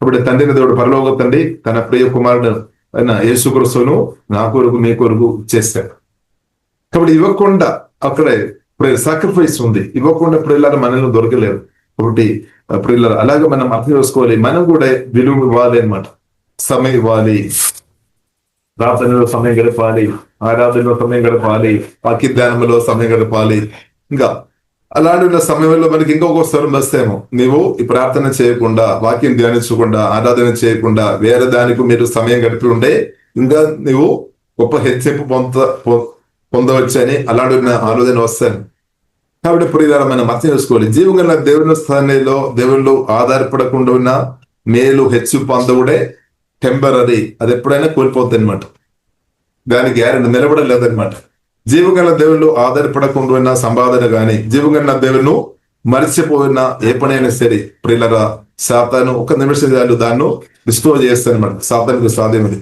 కాబట్టి తండ్రిని దేవుడు పరలోక తండ్రి తన ప్రియ కుమారుడు అయిన యేసుక్రీస్తును నా కొరకు మీ కొరకు ఇచ్చేస్తాడు. కాబట్టి ఇవ్వకుండా అక్కడే సాక్రిఫైస్ ఉంది, ఇవ్వకుండా ప్రియుల మనల్ని దొరకలేదు. కాబట్టి ప్రియుల అలాగే మనం అర్థం చేసుకోవాలి, మనం కూడా విలువ ఇవ్వాలి అన్నమాట. సమయం ఇవ్వాలి, ప్రార్థనలో సమయం గడపాలి, ఆరాధనలో సమయం గడపాలి, వాక్య ధ్యానంలో సమయం గడపాలి. ఇంకా అలాంటి సమయంలో మనకి ఇంకొక స్వరం వస్తేమో, నీవు ఈ ప్రార్థన చేయకుండా, వాక్యం ధ్యానించకుండా, ఆరాధన చేయకుండా వేరే దానికి మీరు సమయం గడిపి ఉంటే ఇంకా నీవు గొప్ప హెచ్చరింపు పొందవచ్చని అలాంటి ఆలోచన వస్తాను. కాబట్టి ఇప్పుడు మనం అర్థం చేసుకోవాలి, జీవగల దేవుని స్థానంలో దేవుళ్ళు ఆధారపడకుండా ఉన్న మేలు హెచ్చు పొందవుడే టెంపరీ, అది ఎప్పుడైనా కోల్పోతుంది అనమాట. దానికి గ్యారెంటీ నిలబడలేదన్నమాట. జీవగల దేవుళ్ళు ఆధారపడకుండా ఉన్న సంపాదన గాని, జీవగల దేవుళ్ళు మరిచిపోయిన ఏ పనైనా సరే ప్రియులరా సాతాను ఒక నిమిషాలు దాన్ని డిస్ట్రోయ్ చేస్తానమాట. సాతానికి సాధ్యమది.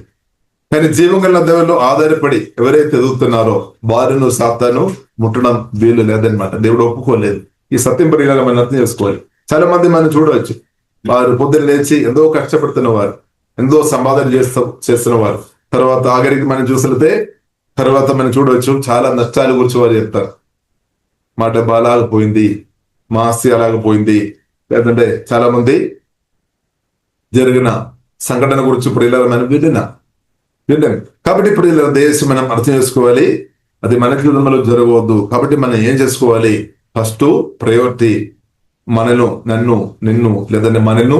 కానీ జీవగల దేవుళ్ళు ఆధారపడి ఎవరైతే ఎదుగుతున్నారో వారిను సాతాను ముట్టడం వీలు లేదనమాట. దేవుడు ఒప్పుకోలేదు. ఈ సత్యం ప్రియుల మనం అర్థం చేసుకోవాలి. చాలా మంది మనం చూడవచ్చు, వారు పొద్దున్న లేచి ఎంతో కష్టపడుతున్న వారు, ఎంతో సంపాదన చేస్తున్న వారు, తర్వాత ఆఖరికి మనం చూసితే తర్వాత మనం చూడవచ్చు చాలా నష్టాల గురించి వారు చెప్తారు. మా డబ్బా అలాగపోయింది, మా ఆస్తి అలాగపోయింది, లేదంటే చాలా మంది జరిగిన సంఘటన గురించి ఇప్పుడు ఇలా మనం విన్నాం. కాబట్టి ఇప్పుడు ఇలా దేశం మనం అర్థం చేసుకోవాలి, అది మన జీవితంలో జరగవద్దు. కాబట్టి మనం ఏం చేసుకోవాలి, ఫస్ట్ ప్రయారిటీ నన్ను నిన్ను లేదంటే మనను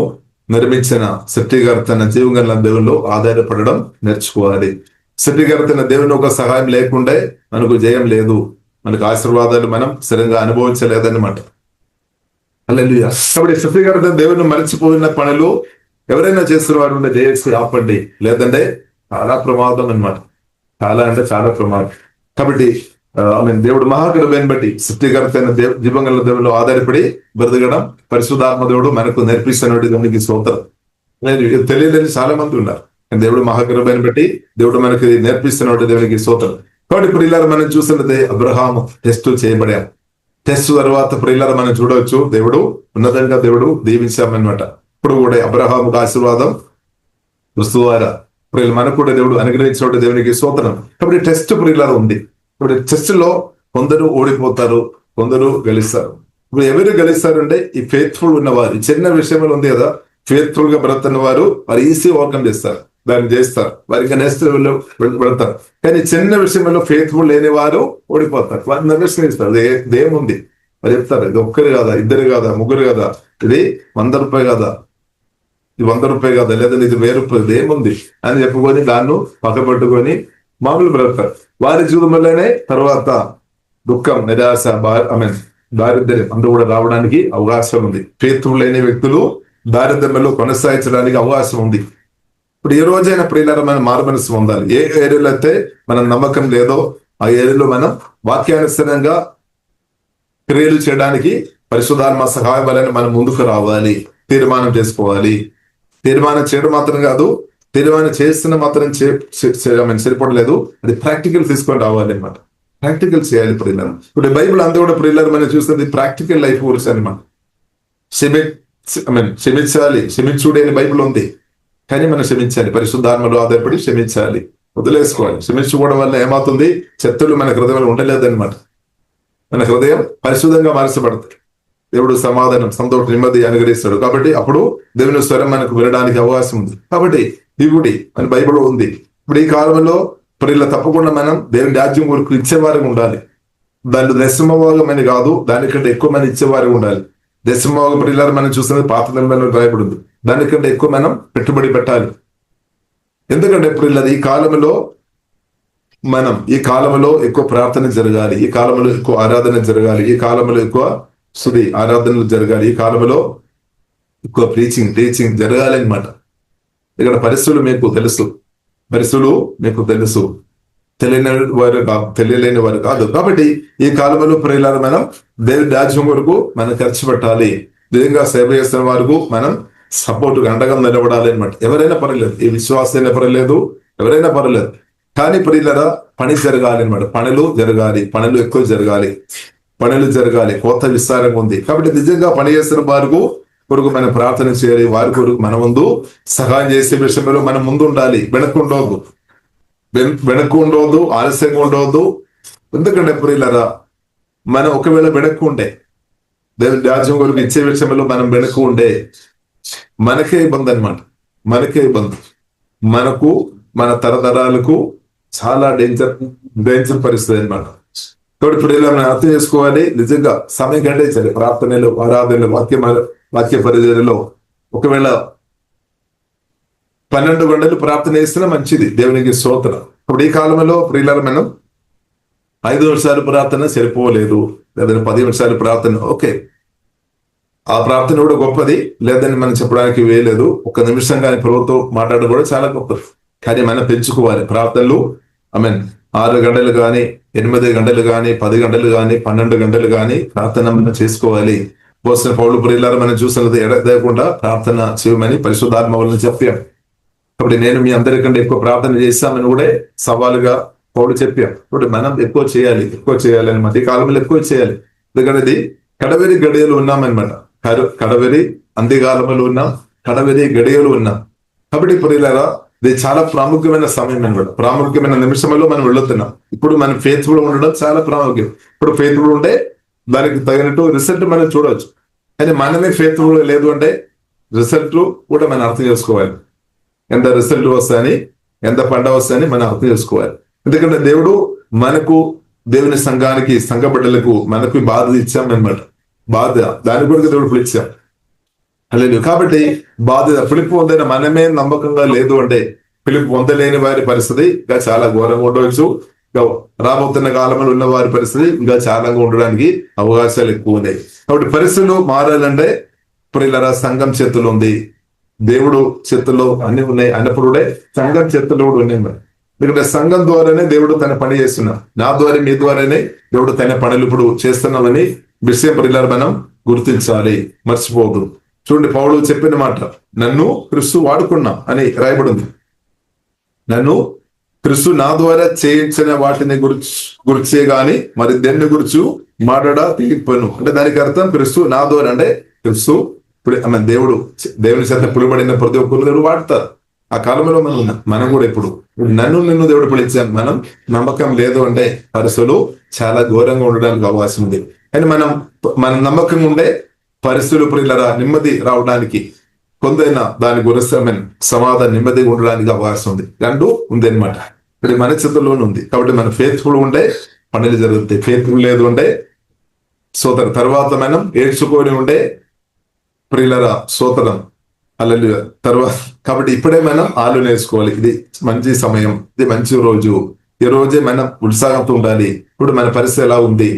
నిర్మించిన సృష్టికర్త జీవగల దేవుళ్ళు ఆధారపడడం నేర్చుకోవాలి. సృష్టికర్త దేవుని ఒక సహాయం లేకుండే మనకు జయం లేదు, మనకు ఆశీర్వాదాలు మనం స్థిరంగా అనుభవించలేదన్నమాట. హల్లెలూయా. కాబట్టి సృష్టికర్త దేవుని మరిచిపోయిన పనులు ఎవరైనా చేస్తున్న వారు ఉంటే చేసి ఆపండి, లేదంటే చాలా ప్రమాదం అన్నమాట. చాలా అంటే చాలా ప్రమాదం. కాబట్టి దేవుడు మహాకృపను బట్టి సృష్టికర్త జీవంగల దేవుళ్ళు ఆధారపడి బ్రతకడం పరిశుద్ధాత్మ దేవుడు మనకు నేర్పిస్తున్నట్టు దేవునికి స్తోత్రం. తెలియలేని చాలా మంది ఉన్నారు. దేవుడు మహాకృపను బట్టి దేవుడు మనకి నేర్పిస్తున్నట్టు దేవునికి స్తోత్రం. కాబట్టి ప్రియులారా మనం చూస్తున్నది అబ్రహాము టెస్ట్ చేయబడాం. టెస్ట్ తర్వాత ప్రియులారా మనం చూడవచ్చు, దేవుడు ఉన్నతంగా దేవుడు దీవించామన్నమాట. ఇప్పుడు కూడా అబ్రహాముకు ఆశీర్వాదం క్రీస్తు ద్వారా ప్రియులు మనకు కూడా దేవుడు అనుగ్రహించిన దేవునికి స్తోత్రం. కాబట్టి టెస్ట్ ప్రియులారా ఉంది. ఇప్పుడు టెస్ట్ లో కొందరు ఓడిపోతారు, కొందరు గెలుస్తారు. ఇప్పుడు ఎవరు గెలుస్తారంటే ఈ ఫెయిత్ఫుల్ ఉన్నవారు. చిన్న విషయంలో ఉంది కదా, ఫెయిత్ఫుల్ గా బ్రతున్న వారు ఈజీ ఓవర్కమ్ చేస్తారు, దాన్ని చేస్తారు, వారికి నెక్స్ట్ లెవెల్లో వెళ్తారు. కానీ చిన్న విషయంలో ఫెయిత్ఫుల్ లేని వారు ఓడిపోతారు, వారిని నిర్లక్ష్యం దేముంది వారు చెప్తారు, ఇది ఒక్కరు కాదా, ఇద్దరు కాదా, ముగ్గురు కాదా, ఇది 100 రూపాయలు కాదా, ఇది 100 రూపాయలు కాదా, లేదా ఇది 1000 రూపాయలు ఏముంది అని చెప్పుకొని దాన్ని పక్కపట్టుకొని మామూలు బ్రతారు. వారి జీవితంలోనే తర్వాత దుఃఖం, నిరాశ, దారిద్ర్యం అంతా కూడా రావడానికి అవకాశం ఉంది. ఫెయిత్ఫుల్ లేని వ్యక్తులు దారిద్ర్యంలో కొనసాగించడానికి అవకాశం ఉంది. ఇప్పుడు ఏ రోజైనా ప్రియులారా మనం మారుమనసు పొందాలి. ఏ ఏరియాలో అయితే మనం నమ్మకం లేదో ఆ ఏరియాలో మనం వాక్యానుసారంగా క్రియలు చేయడానికి పరిశుద్ధాత్మ సహాయం వలన మనం ముందుకు రావాలి, తీర్మానం చేసుకోవాలి. తీర్మానం చేయడం మాత్రం కాదు, తీర్మానం చేస్తున్న మాత్రం సరిపడలేదు, అది ప్రాక్టికల్ తీసుకొని రావాలి అనమాట. ప్రాక్టికల్ చేయాలి ప్రియులారా. ఇప్పుడు బైబిల్ అంతా కూడా ప్రియులారా మనం చూస్తుంది ప్రాక్టికల్ లైఫ్ గురించి అనమాట. క్షమించాలి, క్షమించుడే అని బైబిల్ ఉంది. కానీ మనం క్షమించాలి, పరిశుద్ధాత్మలో ఆధారపడి క్షమించాలి, వదిలేసుకోవాలి. క్షమించుకోవడం వల్ల ఏమవుతుంది, శత్రులు మన హృదయంలో ఉండలేదన్నమాట. మన హృదయం పరిశుద్ధంగా మార్చబడుతుంది. దేవుడు సమాధానం, సంతోషం, నెమ్మది అనుగ్రహిస్తాడు. కాబట్టి అప్పుడు దేవుని స్వరం మనకు వినడానికి అవకాశం ఉంది. కాబట్టి దిగుడి మన బైబిల్ ఉంది. ఇప్పుడు ఈ కాలంలో ప్రియుల తప్పకుండా మనం దేవుని రాజ్యం వరకు ఇచ్చేవారు ఉండాలి. దాంట్లో దశమభాగం అని కాదు, దానికంటే ఎక్కువ మంది ఇచ్చేవారు ఉండాలి. దశమభాగం ప్రియులారా మనం చూస్తున్నది పాత నిబంధనలో రాయబడింది. దానికంటే ఎక్కువ మనం పెట్టుబడి పెట్టాలి. ఎందుకంటే ప్రియులారా ఈ కాలంలో మనం ఈ కాలంలో ఎక్కువ ప్రార్థన జరగాలి, ఈ కాలంలో ఎక్కువ ఆరాధన జరగాలి, ఈ కాలంలో ఎక్కువ స్తుతి ఆరాధనలు జరగాలి, ఈ కాలంలో ఎక్కువ టీచింగ్ జరగాలి అనమాట. ఇక్కడ పరిస్థితులు మీకు తెలుసు, తెలియలేని వారు కాదు. కాబట్టి ఈ కాలంలో ప్రియులారా మనం దేవుని రాజ్యం వరకు మనం ఖర్చు పెట్టాలి. నిజంగా సేవ చేస్తున్న వారికి మనం సపోర్ట్ అండగా నిలబడాలి అనమాట. ఎవరైనా పర్లేదు, ఈ విశ్వాసైనా పర్లేదు, ఎవరైనా పర్లేదు, కానీ ప్రియులారా పని జరగాలి అనమాట. పనులు ఎక్కువ జరగాలి. కొత్త విస్తారంగా ఉంది. కాబట్టి నిజంగా పని చేస్తున్న వారికి కొరకు మనం ప్రార్థన చేయాలి. వారి కొరకు మన ముందు సహాయం చేసే విషయంలో మనం ముందు ఉండాలి. వెనక్కు ఉండవద్దు, ఆలస్యంగా ఉండవద్దు. ఎందుకంటే ప్రియులారా మనం ఒకవేళ వెనక్కు ఉంటే దేవుని రాజ్యం కొరకు ఇచ్చే విషయంలో మనం వెనక్కు ఉండే మనకే ఇబ్బంది అనమాట. మనకు మన తరతరాలకు చాలా డేంజర్ పరిస్థితి అనమాట. కాబట్టి ఇప్పుడు ఇలా మనం అర్థం చేసుకోవాలి. నిజంగా సమయం గంటేసాలి ప్రార్థనలు, ఆరాధనలు, వాక్య పరిచర్యలో. ఒకవేళ 12 గంటలు ప్రార్థన చేసినా మంచిది, దేవునికి స్తోత్రం. ఇప్పుడు ఈ కాలంలో ప్రియులారా మనం 5 నిమిషాలు ప్రార్థన సరిపోలేదు, లేదంటే 10 నిమిషాలు ప్రార్థన, ఓకే, ఆ ప్రార్థన కూడా గొప్పది, లేదని మనం చెప్పడానికి వేయలేదు. 1 నిమిషం కానీ ప్రభుత్వం మాట్లాడడం కూడా చాలా గొప్పది. కానీ మనం పెంచుకోవాలి ప్రార్థనలు. 6 గంటలు కానీ, 8 గంటలు కానీ, 10 గంటలు కానీ, 12 గంటలు కానీ ప్రార్థన మనం చేసుకోవాలి. పోసిన పౌలు ప్రియులారా మనం చూసినది ఎడతెగకుండా ప్రార్థన చేయమని పరిశుద్ధాత్మ వలన చెప్పాం. కాబట్టి నేను మీ అందరికంటే ఎక్కువ ప్రార్థన చేస్తామని కూడా సవాలుగా పౌలు చెప్పాం. ఇప్పుడు మనం ఎక్కువ చేయాలి అని మధ్య కాలంలో ఎక్కువ చేయాలి. ఎందుకంటే ఇది కడవరి గడియలు ఉన్నామన్నమాట. కడవరి అంత్యకాలంలో ఉన్నాం, కడవరి గడియలు ఉన్నాం. కాబట్టి ప్రియులారా ఇది చాలా ప్రాముఖ్యమైన సమయం అనమాట. ప్రాముఖ్యమైన నిమిషంలో మనం వెళుతున్నాం. ఇప్పుడు మనం ఫెయిత్ఫుల్ ఉండడం చాలా ప్రాముఖ్యం. ఇప్పుడు ఫెయిత్ఫుల్ ఉంటే దానికి తగినట్టు రిజల్ట్ మనం చూడవచ్చు. కానీ మనమే ఫెయిత్ఫుల్ లేదు అంటే రిజల్ట్ కూడా మనం అర్థం చేసుకోవాలి. ఎంత రిజల్ట్ వస్తాయని, ఎంత పంట వస్తాయని మనం అర్థం చేసుకోవాలి. ఎందుకంటే దేవుడు మనకు, దేవుని సంఘానికి, సంఘ బిడ్డలకు మనకు బాధ ఇచ్చాం అనమాట. బాధ దాని కొరకు దేవుడు పిలిచాం. లేదు కాబట్టి బాధ్యత పిలుపు పొందిన మనమే నమ్మకంగా లేదు అంటే, పిలుపు పొందలేని వారి పరిస్థితి ఇంకా చాలా ఘోరంగా ఉండవచ్చు. రాబోతున్న కాలంలో ఉన్న వారి పరిస్థితి ఇంకా చాలా ఉండడానికి అవకాశాలు ఎక్కువ ఉన్నాయి. కాబట్టి పరిస్థితులు మారాలంటే ప్రియులారా సంఘం చేతుల్లో ఉంది, దేవుడు చేతుల్లో అన్ని ఉన్నాయి అన్నప్పుడే సంఘం చేతుల్లో కూడా ఉన్నాయి. ఎందుకంటే సంఘం ద్వారానే దేవుడు తన పని చేస్తున్నాం. నా ద్వారా, మీ ద్వారానే దేవుడు తన పనులు ఇప్పుడు చేస్తున్నామని విషయం ప్రియులారా మనం గుర్తించాలి, మర్చిపోదు. చూడండి పౌలు చెప్పిన మాట, నన్ను క్రీస్తు వాడుకున్నా అని రాయబడింది. నన్ను క్రీస్తు నా ద్వారా చేయించిన వాటిని గురించే గాని మరి దేన్ని గురించి మాట్లాడా తీగిపోను. అంటే దానికి అర్థం క్రీస్తు నా ద్వారా, అంటే క్రీస్తు దేవుని చేత పిలువబడిన ప్రతి ఒక్కరు దేవుడు వాడతారు. ఆ కాలంలో మనం కూడా ఇప్పుడు నిన్ను దేవుడు పిలిచాం. మనం నమ్మకం లేదు అంటే పరిస్థితులు చాలా ఘోరంగా ఉండడానికి అవకాశం ఉంది. కానీ మన నమ్మకం ఉండే పరిస్థితులు ప్రియులారా నెమ్మది రావడానికి, కొందైనా దాని గురించి సమాధానం నెమ్మదిగా ఉండడానికి అవకాశం ఉంది. రెండు ఉంది అనమాట. ఇప్పుడు మన చేతుల్లోనే ఉంది. కాబట్టి మన ఫెయిత్ఫుల్ ఉంటే పనులు జరుగుతాయి. ఫెయిత్ఫుల్ లేదు అంటే సోదరు తర్వాత మనం ఏడ్చుకొని ఉండే ప్రియులారా సోదరం అల్లెలు తర్వాత. కాబట్టి ఇప్పుడే మనం ఆలోచన వేసుకోవాలి, ఇది మంచి సమయం, ఇది మంచి రోజు, ఈ రోజే మనం ఉత్సాహంతో ఉండాలి. ఇప్పుడు మన పరిస్థితి ఎలా ఉంది,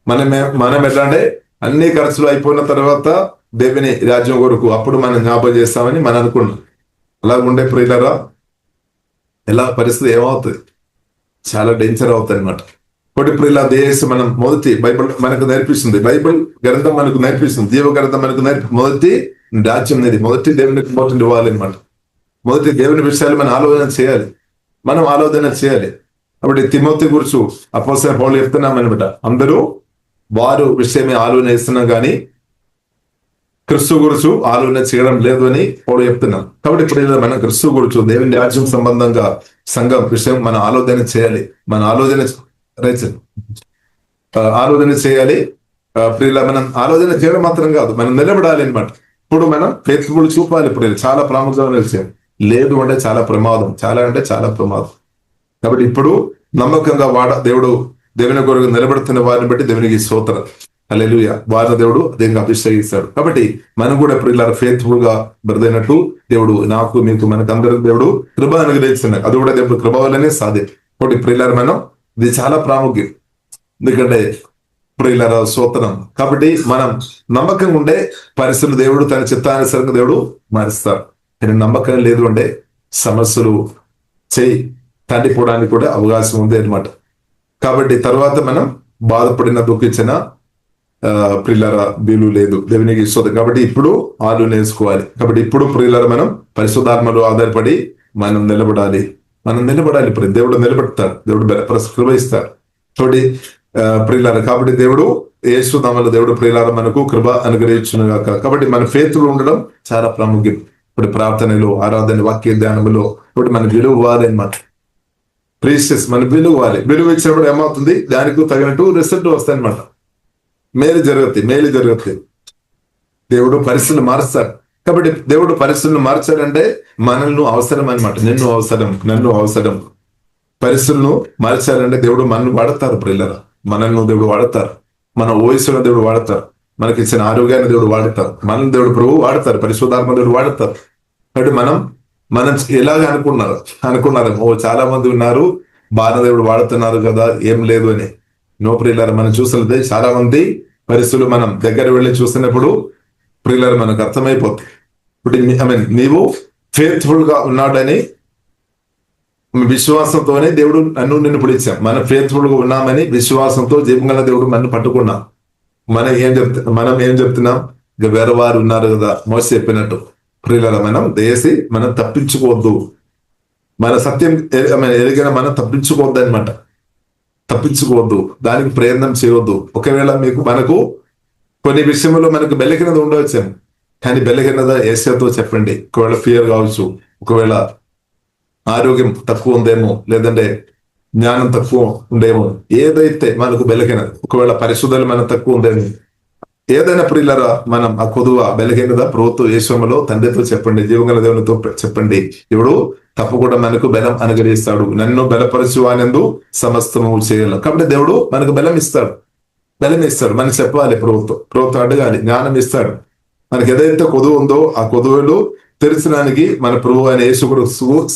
మనం ఎట్లా అంటే అన్ని ఖర్చులు అయిపోయిన తర్వాత దేవుని రాజ్యం కొరకు అప్పుడు మనం జ్ఞాపకం చేస్తామని మనం అనుకున్నాం. అలా ఉండే ప్రియులారా ఎలా పరిస్థితి ఏమవుతుంది, చాలా డేంజర్ అవుతుంది అనమాట. ఒకటి ప్రియుల దేశం మనం మొదటి బైబిల్ మనకు నేర్పిస్తుంది, బైబిల్ గ్రంథం మనకు నేర్పిస్తుంది, జీవ గ్రంథం మనకు మొదటి రాజ్యం అనేది, మొదటి దేవునికి ఇంపార్టెంట్ ఇవ్వాలి అనమాట. మొదటి దేవుని విషయాలు మనం ఆలోచన చేయాలి. కాబట్టి తిమోతి గురించి అపోస్తలుడైన పౌలు చెప్తున్నాం అనమాట, అందరూ వారు విషయమే ఆలోచన చేస్తున్నాం కానీ క్రీస్తు గురించి ఆలోచన చేయడం లేదు అని పౌలు చెప్తున్నాం. కాబట్టి ఇప్పుడు మనం క్రీస్తు గురించి దేవుని రాజ్యం సంబంధంగా సంఘం విషయం మనం ఆలోచన చేయాలి. ఆలోచన చేయాలి ప్రియుల. మనం ఆలోచన చేయడం మాత్రం కాదు, మనం నిలబడాలి అనమాట. ఇప్పుడు మనం ఫెయిత్ఫుల్ చూపాలి. ఇప్పుడు చాలా ప్రాముఖ్యమైన విషయం. లేదు అంటే చాలా ప్రమాదం, చాలా ప్రమాదం. కాబట్టి ఇప్పుడు నమ్మకంగా దేవుని కొరకు నిలబడుతున్న వారిని బట్టి దేవునికి స్తోత్రం, హల్లెలూయా. వారిని దేవుడు దేవునికి అభిషేకిస్తాడు. కాబట్టి మనం కూడా ప్రియులారా ఫెయిత్ఫుల్ గా బ్రదైనట్టు దేవుడు నాకు మీకు మనకందరికి దేవుడు కృప అనుగ్రహిస్తున్నాడు. అది కూడా దేవుడు కృప వల్లనే సాధ్యం. ఒకటి ప్రియులారా మనం ఇది చాలా ప్రాముఖ్యం. ఎందుకంటే ప్రియులారా స్తోత్రం. కాబట్టి మనం నమ్మకంగా ఉండే పరిస్థితులు దేవుడు తన చిత్తానుసారంగా దేవుడు మారుస్తారు. కానీ నమ్మకం లేదు అంటే సమస్యలు చేయి తండిపోవడానికి కూడా అవకాశం ఉంది అనమాట. కాబట్టి తర్వాత మనం బాధపడిన దుఃఖించిన ప్రియులారా వీలు లేదు, దేవునికి స్తోత్రం. కాబట్టి ఇప్పుడు ఆలు నేర్చుకోవాలి. కాబట్టి ఇప్పుడు ప్రియులారా మనం పరిశుద్ధాత్మలో ఆధారపడి మనం నిలబడాలి. దేవుడు నిలబెడతాడు, దేవుడు కృప ఇస్తాడు. చూడండి ప్రియులారా, కాబట్టి దేవుడు యేసు నామములో దేవుడు ప్రియులారా మనకు కృప అనుగ్రహించును గాక. కాబట్టి మన ఫేత్లో ఉండడం చాలా ప్రాముఖ్యం. ఇప్పుడు ప్రార్థనలో, ఆరాధన, వాక్య ధ్యానంలో ఇప్పుడు మన విలువ ఇవ్వాలి అనమాట. ప్రీషియస్ మన విలువ ఇవ్వాలి. విలువ ఇచ్చినప్పుడు ఏమవుతుంది, దానికి తగినట్టు రిజల్ట్ వస్తాయి అనమాట. మేలు జరుగుతుంది. దేవుడు పరిస్థితులు మారుస్తాడు. కాబట్టి దేవుడు పరిస్థితులను మార్చాలంటే మనల్ని అవసరం అనమాట. నన్ను అవసరం. పరిస్థితులను మార్చాలంటే దేవుడు మనల్ని వాడతారు ప్రియులారా. మనల్ని దేవుడు వాడతారు. మన వయసులో దేవుడు వాడతారు. మనకి ఇచ్చిన ఆరోగ్యాన్ని దేవుడు వాడతారు. మనల్ని దేవుడు ప్రభు వాడతారు. పరిశుద్ధాత్మ దేవుడు వాడతారు. కాబట్టి మనం ఎలాగ అనుకున్నారు చాలా మంది ఉన్నారు, బాగా దేవుడు వాడుతున్నారు కదా, ఏం లేదు అని. నో ప్రియులారా, మనం చూసినట్లయితే చాలా మంది పరిస్థితులు మనం దగ్గర వెళ్ళి చూస్తున్నప్పుడు ప్రియులారా మనకు అర్థమైపోతుంది. ఇప్పుడు నీవు ఫేత్ఫుల్ గా ఉన్నాడని విశ్వాసంతోనే దేవుడు నిన్ను పిలిచాం. మనం ఫేత్ఫుల్ గా ఉన్నామని విశ్వాసంతో జీవంగల దేవుడు మనం పట్టుకున్నాం. మనం ఏం చెప్తున్నాం, ఇక వేరే వారు ఉన్నారు కదా, మోస చెప్పినట్టు ప్రియులారా మనం తప్పించుకోవద్దు. మన సత్యం ఎరిగిన మనం తప్పించుకోవద్దు, దానికి ప్రయత్నం చేయవద్దు. ఒకవేళ మనకు కొన్ని విషయంలో మనకు బెల్లకినది ఉండవచ్చాము, కానీ బెల్లకినదా ఏసతో చెప్పండి. ఒకవేళ ఫియర్ కావచ్చు, ఒకవేళ ఆరోగ్యం తక్కువ ఉందేమో, లేదంటే జ్ఞానం తక్కువ ఉండేమో, ఏదైతే మనకు బెల్లకినది, ఒకవేళ పరిశుద్ధలు మనకు తక్కువ ఉందేమో, ఏదైనా ప్రియులారా మనం ఆ కొదువ బెలగినదా ప్రభుత్వ యేసులో తండ్రితో చెప్పండి, జీవగల దేవునితో చెప్పండి. దేవుడు తప్పకుండా మనకు బలం అనుగ్రహిస్తాడు. నన్ను బలపరచువానందు సమస్తము చేయాలి. కాబట్టి దేవుడు మనకు బలం ఇస్తాడు. మనకు చెప్పాలి, ప్రభుత్వం అడగాలి, జ్ఞానం ఇస్తాడు. మనకి ఏదైతే కొదువు ఉందో ఆ కొదువులు తెరచడానికి మన ప్రభు అయిన యేసు కూడా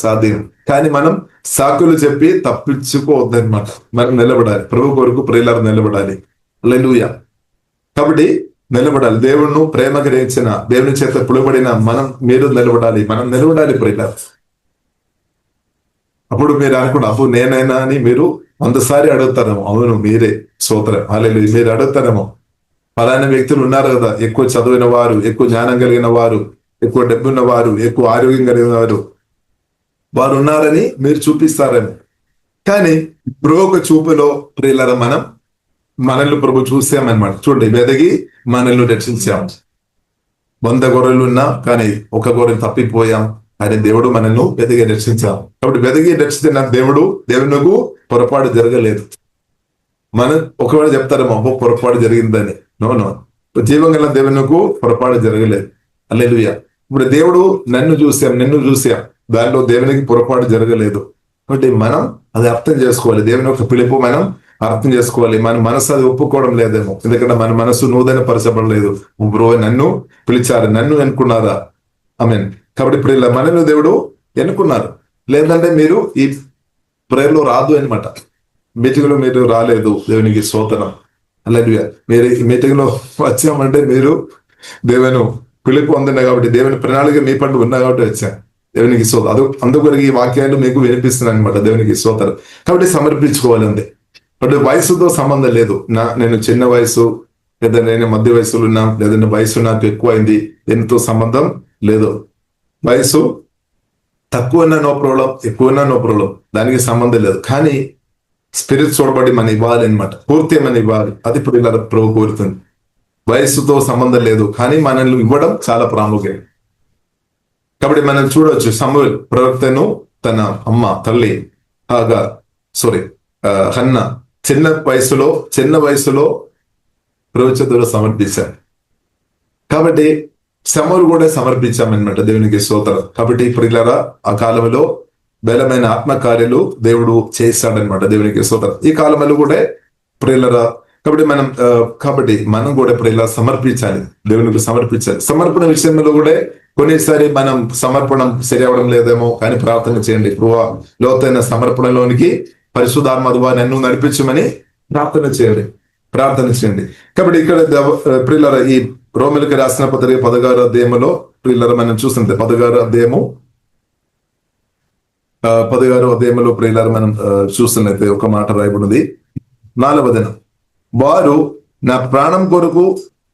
సాధ్యం. కానీ మనం సాకులు చెప్పి తప్పించుకోవద్దనమాట. మనం నిలబడాలి, ప్రభు కొరకు ప్రియులారా నిలబడాలి. హల్లెలూయా. కాబట్టి నిలబడాలి. దేవుణ్ణి ప్రేమ గ్రహించిన, దేవుని చేత పిలువబడిన మీరు నిలబడాలి ప్రియులారా. అప్పుడు మీరు అనుకోండి, అప్పుడు నేనైనా అని మీరు 100సారి అడుగుతారేమో. అవును, మీరే స్తోత్రం, హల్లెలూయా. మీరు అడుగుతారేమో, పలానా వ్యక్తులు ఉన్నారు కదా, ఎక్కువ చదివిన వారు, ఎక్కువ జ్ఞానం కలిగిన వారు, ఎక్కువ డబ్బు ఉన్న వారు, ఎక్కువ ఆరోగ్యం కలిగిన వారు ఉన్నారని మీరు చూపిస్తారేమో. కానీ ప్రభు చూపులో ప్రియులారా మనల్ని ప్రభు చూసామన్నమాట. చూడండి, వెదగి మనల్ని రక్షించాం. 100 గొర్రెలు ఉన్నా కానీ ఒక గొర్రె తప్పిపోయాం, కానీ దేవుడు మనల్ని వెదగి రక్షించాం. కాబట్టి వెదగి రక్షించిన దేవునికి పొరపాటు జరగలేదు. మనం ఒకవేళ చెప్తారేమో, అబ్బో పొరపాటు జరిగిందని. నో, జీవంగల దేవునికి పొరపాటు జరగలేదు. హల్లెలూయా. ఇప్పుడు దేవుడు నిన్ను చూసాం, దానిలో దేవునికి పొరపాటు జరగలేదు. కాబట్టి మనం అది అర్థం చేసుకోవాలి. దేవుని యొక్క పిలుపు మనం అర్థం చేసుకోవాలి. మన మనసు అది ఒప్పుకోవడం లేదేమో, ఎందుకంటే మన మనసు నూతన పరచబడలేదు. బ్రో, నన్ను పిలిచారు, నన్ను ఎన్నుకున్నారా? ఆమేన్. కాబట్టి ఇప్పుడు మనల్ని దేవుడు ఎన్నుకున్నారు. లేదంటే మీరు ఈ ప్రేయర్లో రాదు అనమాట. మీటింగ్ లో మీరు రాలేదు, దేవునికి స్తోత్రం, హల్లెలూయా. మీరు ఈ మీటింగ్ లో వచ్చామంటే మీరు దేవుని పిలుపు పొందిన కాబట్టి, దేవుని ప్రణాళిక మీ పట్ల ఉన్నా కాబట్టి వచ్చాను. దేవునికి స్తోత్రం. అందుకొరకు ఈ వాక్యాలు మీకు వినిపిస్తున్నాయి అనమాట. దేవునికి స్తోత్రం. కాబట్టి సమర్పించుకోవాలి అంతే. బట్ వయసుతో సంబంధం లేదు. నేను చిన్న వయసు, లేదా నేను మధ్య వయసులో ఉన్నా, లేదంటే వయసు నాకు ఎక్కువ అయింది, దీనితో సంబంధం లేదు. వయసు తక్కువైనా నో ప్రాబ్లం, ఎక్కువైనా నో ప్రాబ్లం, దానికి సంబంధం లేదు. కానీ స్పిరిట్ చూడబడి మనం ఇవ్వాలి అనమాట, పూర్తి మనం ఇవ్వాలి. అది ఇప్పుడు ఇలా ప్రభు కోరుతుంది. వయసుతో సంబంధం లేదు, కానీ మనల్ని ఇవ్వడం చాలా ప్రాముఖ్యం. కాబట్టి మనం చూడవచ్చు, సమూయేలు ప్రవక్తను తన తల్లి హన్న చిన్న వయసులో ప్రవచనలు సమర్పించారు. కాబట్టి సమూయేలు కూడా సమర్పించామన్నమాట, దేవునికి స్తోత్రం. కాబట్టి ప్రియులారా, ఆ కాలంలో బలమైన ఆత్మకార్యాలు దేవుడు చేస్తాడనమాట, దేవునికి స్తోత్రం. ఈ కాలంలో కూడా ప్రియులారా, కాబట్టి మనం కూడా ప్రియులారా సమర్పించాలి, దేవునికి సమర్పించాలి. సమర్పణ విషయంలో కూడా కొన్నిసారి మనం సమర్పణం సరి అవడం లేదేమో, కానీ ప్రార్థన చేయండి. లోతైన సమర్పణలోనికి పరిశుద్ధాత్మ ద్వారా నన్ను నడిపించమని ప్రార్థన చేయండి. కాబట్టి ఇక్కడ ప్రియులారా, ఈ రోమిలికి రాసిన పత్రిక 16వ అధ్యాయంలో ప్రియులారా మనం చూస్తుంటే 16వ అధ్యాయంలో ప్రియులారా మనం చూస్తున్నట్లయితే ఒక మాట రాయబడింది. 4వ దినం వారు నా ప్రాణం కొరకు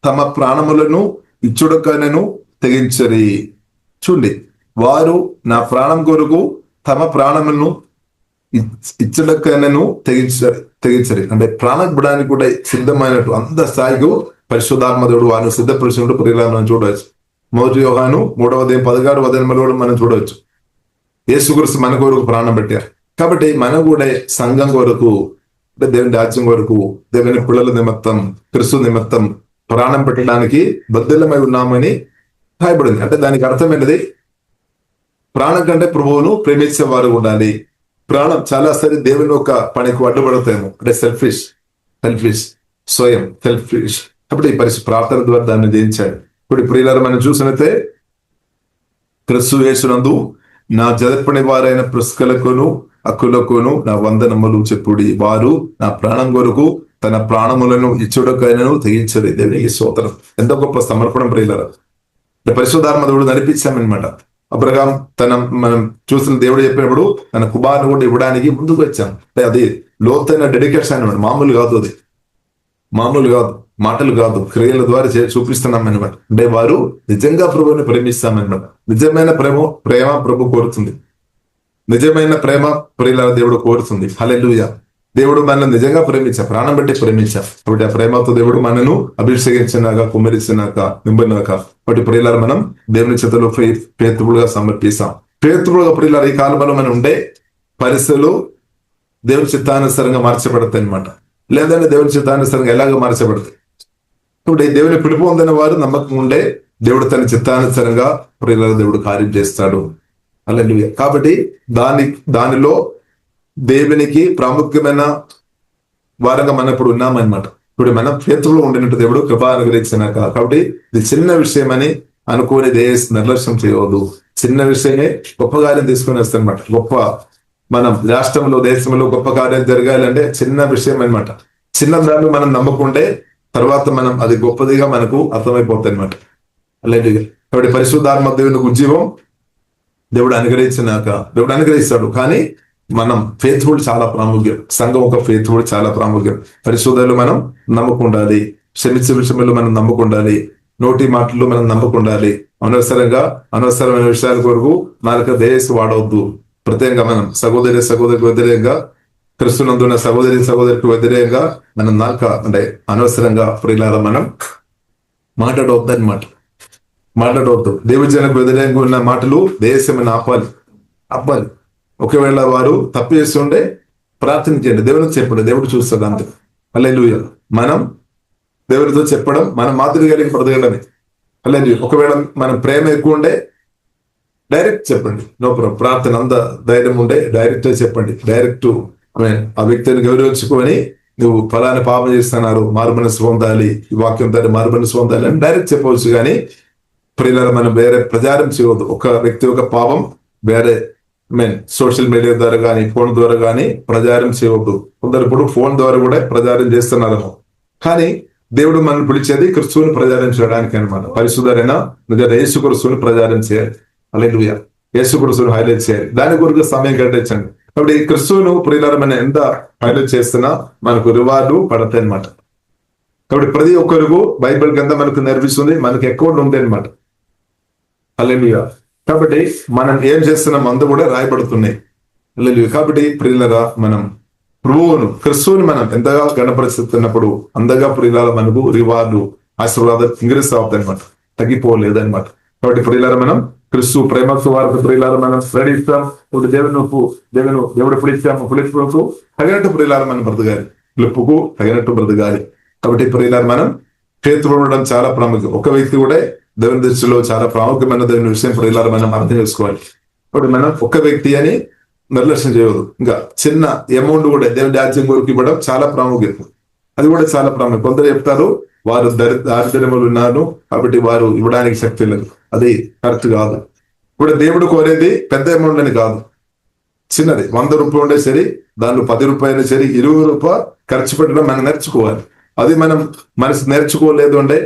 తమ ప్రాణములను ఇచ్చుడకనను తెగించరి. చూడండి, వారు నా ప్రాణం కొరకు తమ ప్రాణములను ఇచ్చడకనను తెగించరి అంటే ప్రాణం ఇవ్వడానికి కూడా సిద్ధమైనట్టు అంత స్థాయికి పరిశుద్ధాత్మ దేవుడు వారిని సిద్ధపరిచినట్టు ప్రియులను మనం చూడవచ్చు. 1 యోహాను 3వ అధ్యాయం 16వ అధ్యాయంలో కూడా మనం చూడవచ్చు. యేసుక్రీస్తు మన కొరకు ప్రాణం పెట్టారు. కాబట్టి మన కూడా సంఘం కొరకు అంటే దేవుని రాజ్యం కొరకు, దేవుని పిల్లల నిమిత్తం, క్రీస్తు నిమిత్తం ప్రాణం పెట్టడానికి బద్దలమై ఉన్నామని రాయబడింది. అంటే దానికి అర్థమైనది, ప్రాణం కంటే ప్రభువును ప్రేమించే వారు ఉండాలి. ప్రాణం చాలా సరే దేవుని ఒక పనికి అడ్డుపడతాము, అంటే సెల్ఫిష్ స్వయం సెల్ఫిష్. కాబట్టి ఈ ప్రార్థన ద్వారా దాన్ని జయించాడు. ఇప్పుడు ప్రియులారా మనం చూసినట్లయితే క్రీస్తు యేసునందు నా జరపని వారైన పుష్కలకును అక్కులకును నా వందనములు చెప్పుడి. వారు నా ప్రాణం కొరకు తన ప్రాణములను ఇచ్చుడకైనను తెగించరు. దేవునికి స్తోత్రం. ఎంతో గొప్ప సమర్పణం ప్రియులారా. పరిశుద్ధాత్మ దేవుడు నడిపించామన్నమాట. అబ్రహాం మనం చూసిన దేవుడు చెప్పినప్పుడు తన కుమారుని కూడా ఇవ్వడానికి ముందుకు వచ్చాం. అది లోతైన డెడికేషన్ అనమాట. మామూలు కాదు, అది మామూలు కాదు, మాటలు కాదు, క్రియల ద్వారా చూపిస్తున్నాం అనమాట. అంటే వారు నిజంగా ప్రభువుని ప్రేమిస్తామన్నమాట. నిజమైన ప్రేమ ప్రభు కోరుతుంది. నిజమైన ప్రేమ ప్రియుల దేవుడు కోరుతుంది. హల్లెలూయా. దేవుడు మనల్ని నిజంగా ప్రేమించా, ప్రాణం పెట్టి ప్రేమించా. కాబట్టి ఆ ప్రేమతో దేవుడు మనను అభిషేకించినాక, కుమ్మరించినాక, నింపినాక. కాబట్టి ప్రియులారా మనం దేవుని చేతిలో ఫెయిత్ఫుల్గా సమర్పిస్తాం. ఫెయిత్ఫుల్గా ప్రియులారా ఈ కాలంలో మనం ఉండే పరిస్థితులు దేవుని చిత్తానుసారంగా మార్చబడతాయి అనమాట. లేదంటే దేవుని చిత్తానుసారంగా ఎలాగో మార్చబడతాయి. ఇప్పుడు దేవుని పిలుపు పొందిన వారు నమ్మకం ఉండే దేవుడు తన చిత్తానుసారంగా ప్రియులారా దేవుడు కార్యం చేస్తాడు. హల్లెలూయా. కాబట్టి దానిలో దేవునికి ప్రాముఖ్యమైన వారంగా మనం ఇప్పుడు ఉన్నామన్నమాట. ఇప్పుడు మనం ఫెయిత్ఫుల్ ఉండినట్టు దేవుడు కృప అనుగ్రహించినాక. కాబట్టి ఇది చిన్న విషయం అని అనుకోని నిర్లక్ష్యం చేయవద్దు. చిన్న విషయమే గొప్ప కార్యం తీసుకొని వస్తానమాట. గొప్ప మనం రాష్ట్రంలో, దేశంలో గొప్ప కార్యం జరగాలంటే చిన్న విషయం అనమాట. చిన్న దాన్ని మనం నమ్మకుంటే తర్వాత మనం అది గొప్పదిగా మనకు అర్థమైపోతుంది అనమాట. అలాంటి కాబట్టి పరిశుద్ధాత్మ దేవుని ఉజ్జీవం దేవుడు అనుగ్రహిస్తాడు. కానీ మనం ఫెయిత్ఫుల్ చాలా ప్రాముఖ్యం. సంఘం ఒక ఫెయిత్ఫుల్ చాలా ప్రాముఖ్యం. పరిశుద్ధులు మనం నమ్మకుండాలి. క్షమించే విషయంలో మనం నమ్మకుండాలి. నోటి మాటలు మనం నమ్మకుండాలి. అనవసరమైన విషయాల కొరకు నాలుక దేశ వాడవద్దు. ప్రత్యేకంగా మనం సహోదరికి వ్యతిరేకంగా, క్రీస్తునందున్న సహోదరికి వ్యతిరేకంగా మనం నాలుక అంటే అనవసరంగా ప్రియులారా మనం మాట్లాడవద్దు అనమాట. మాట్లాడవద్దు. దేవుజనకు వ్యతిరేకంగా ఉన్న మాటలు దేశమైన ఆపాలి. ఒకవేళ వారు తప్పు చేస్తుండే ప్రార్థన చేయండి, దేవునికి చెప్పండి, దేవుడు చూస్తాడు అంతే. హల్లెలూయా. మనం దేవుడితో చెప్పడం, మనం మాదిరి కలిగి బ్రతకడమే. హల్లెలూయా. ఒకవేళ మనం ప్రేమ ఎక్కువ ఉండే డైరెక్ట్ చెప్పండి, నో ప్రాబ్లం. ప్రార్థన అంత ధైర్యం ఉండే డైరెక్ట్ చెప్పండి. డైరెక్ట్ ఆ వ్యక్తిని గౌరవించుకొని నువ్వు ఫలాన్ని పాపం చేస్తున్నారు, మారుమనసు పొందాలి, ఈ వాక్యం ద్వారా మారుమనసు పొందాలి అని డైరెక్ట్ చెప్పవచ్చు. కానీ ప్రియులారా మనం వేరే ప్రచారం చేయవద్దు. ఒక వ్యక్తి యొక్క పాపం వేరే సోషల్ మీడియా ద్వారా కానీ, ఫోన్ ద్వారా కానీ ప్రచారం చేయవద్దు. కొందరు ఇప్పుడు ఫోన్ ద్వారా కూడా ప్రచారం చేస్తున్నారు. కానీ దేవుడు మనం పిలిచేది క్రీస్తుని ప్రచారం చేయడానికి అనమాట. పరిశుద్ధరైన నిజంగా యేసు క్రీస్తుని ప్రచారం చేయాలి. హల్లెలూయా. యేసు క్రీస్తుని హైలైట్ చేయాలి. దాని కొరకు సమయం కేటాయించండి. కాబట్టి క్రీస్తును ప్రియులారా మనం ఎంత హైలైట్ చేస్తున్నా మనకు రివార్డు పడతాయి అనమాట. కాబట్టి ప్రతి ఒక్కరికి బైబిల్ కింద మనకు నేర్పిస్తుంది, మనకు అకౌంట్ ఉంది అనమాట. హల్లెలూయా. కాబట్టి మనం ఏం చేస్తున్నాం అందు కూడా రాయబడుతున్నాయి. హల్లెలూయా. కాబట్టి ప్రియులారా మనం ప్రభువును క్రీస్తుని మనం ఎంతగా గణపరుస్తున్నప్పుడు అంతగా ప్రియులారా మనకు రివార్డు, ఆశీర్వాదం ఇంగ్రీస్ అవుతాయి అనమాట, తగ్గిపోలేదన్నమాట. కాబట్టి ప్రియులారా మనం క్రీస్తు ప్రేమ సువార్త ప్రియులారా మనం ప్రకటిస్తాం. ఇప్పుడు దేవుడు పిలుపుకు తగినట్టు ప్రియులారా మనం బ్రతకాలి. పిలుపుకు తగినట్టు బ్రతకాలి. కాబట్టి ప్రియులారా మనం ఫెయిత్ఫుల్ ఉండడం చాలా ప్రాముఖ్యం. ఒక వ్యక్తి కూడా దేవుని దృష్టిలో చాలా ప్రాముఖ్యమైన దేవుని విషయం ప్రియులారా మనం అర్థం చేసుకోవాలి. ఇప్పుడు మనం ఒక్క వ్యక్తి అని నిర్లక్ష్యం చేయవద్దు. ఇంకా చిన్న అమౌంట్ కూడా దేవుని రాజ్యం కొరకు ఇవ్వడం చాలా ప్రాముఖ్యం. అది కూడా చాలా ప్రాముఖ్యం. కొందరు చెప్తారు వారు దారిద్ర్యములు ఉన్నారు కాబట్టి వారు ఇవ్వడానికి శక్తి లేదు. అది కరెక్ట్ కాదు. ఇప్పుడు దేవుడు కోరేది పెద్ద అమౌంట్ అని కాదు, చిన్నది 100 రూపాయలు ఉండే సరే, దానిలో 10 రూపాయలు సరే, 20 రూపాయలు ఖర్చు పెట్టడం మనం నేర్చుకోవాలి. అది మనం మనసు నేర్చుకోలేదు అంటే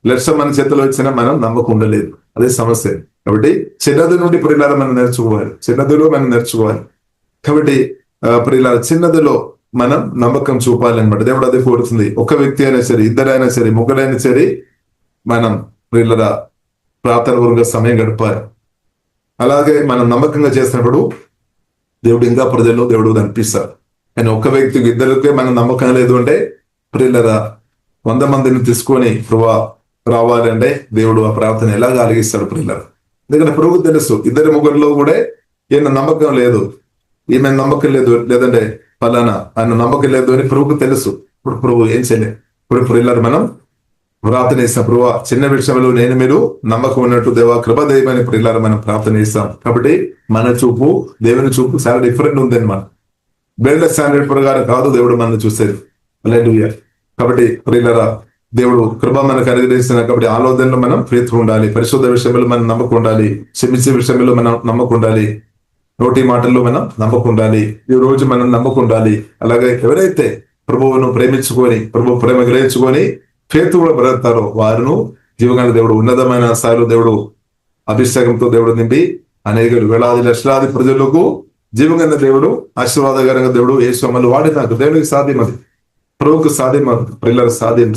లక్ష్యం మన చేతిలో వచ్చినా మనం నమ్మకం ఉండలేదు. అదే సమస్య. కాబట్టి చిన్నది నుండి ప్రియులారా మనం నేర్చుకోవాలి. చిన్నదిలో మనం నేర్చుకోవాలి. కాబట్టి ప్రియులారా చిన్నదిలో మనం నమ్మకం చూపాలన్నమాట. దేవుడు అదే కోరుతుంది. ఒక వ్యక్తి అయినా సరే, ఇద్దరైనా సరే, ముగ్గురైనా సరే మనం ప్రియులారా ప్రార్థన పూర్వకంగా సమయం గడపాలి. అలాగే మనం నమ్మకంగా చేసినప్పుడు దేవుడు ఇంకా ప్రజల్లో దేవుడు కనిపిస్తారు. కానీ ఒక్క వ్యక్తికి, ఇద్దరికే మనం నమ్మకం లేదు అంటే ప్రియులారా 100 మందిని తీసుకొని ప్రభువా రావాలి అంటే దేవుడు ఆ ప్రార్థన ఎలా కలిగిస్తాడు ప్రియులారా? ఎందుకంటే ప్రభుకు తెలుసు, ఇద్దరు ముగ్గురిలో కూడా ఈయన నమ్మకం లేదు, ఈమె నమ్మకం లేదు, లేదంటే ఫలానా ఆయన నమ్మకం లేదు అని ప్రభుకు తెలుసు. ఇప్పుడు ప్రభు ఏం చేయలేదు. ఇప్పుడు ప్రియులారా మనం ప్రార్థన చేస్తాం. ప్రభువా చిన్న విషయంలో నేను మీరు నమ్మకం ఉన్నట్టు దేవా కృప దయమని ప్రియులారా మనం ప్రార్థన చేస్తాం. కాబట్టి మన చూపు దేవుని చూపు చాలా డిఫరెంట్ ఉంది అనమాట. బిల్డ్ స్టాండర్డ్ ప్రకారం కాదు దేవుడు మనం చూసేది. హల్లెలూయా. కాబట్టి ప్రియులారా దేవుడు కృప మనకు అనుగ్రహిస్తున్నా. కాబట్టి ఆలోచనలో మనం ఫెయిత్ ఉండాలి, పరిశుద్ధ విషయంలో మనం నమ్మకం ఉండాలి, క్షమించే విషయంలో మనం నమ్మకం ఉండాలి, నోటి మాటల్లో మనం నమ్మకం ఉండాలి, ఈ రోజు మనం నమ్మకం ఉండాలి. అలాగే ఎవరైతే ప్రభువును ప్రేమించుకొని, ప్రభు ప్రేమ గ్రహించుకొని ఫెయిత్ కూడా బ్రతారో వారును జీవగాన దేవుడు ఉన్నతమైన స్థాయిలో దేవుడు అభిషేకంతో దేవుడు నింపి అనేక వేలాది లక్షలాది ప్రజలకు జీవగాన దేవుడు ఆశీర్వాదకరంగా దేవుడు యేసు అమలు వాడినాక దేవునికి సాధ్యం. అది ప్రభువుకు సాధ్యం. పిల్లల సాధ్యం.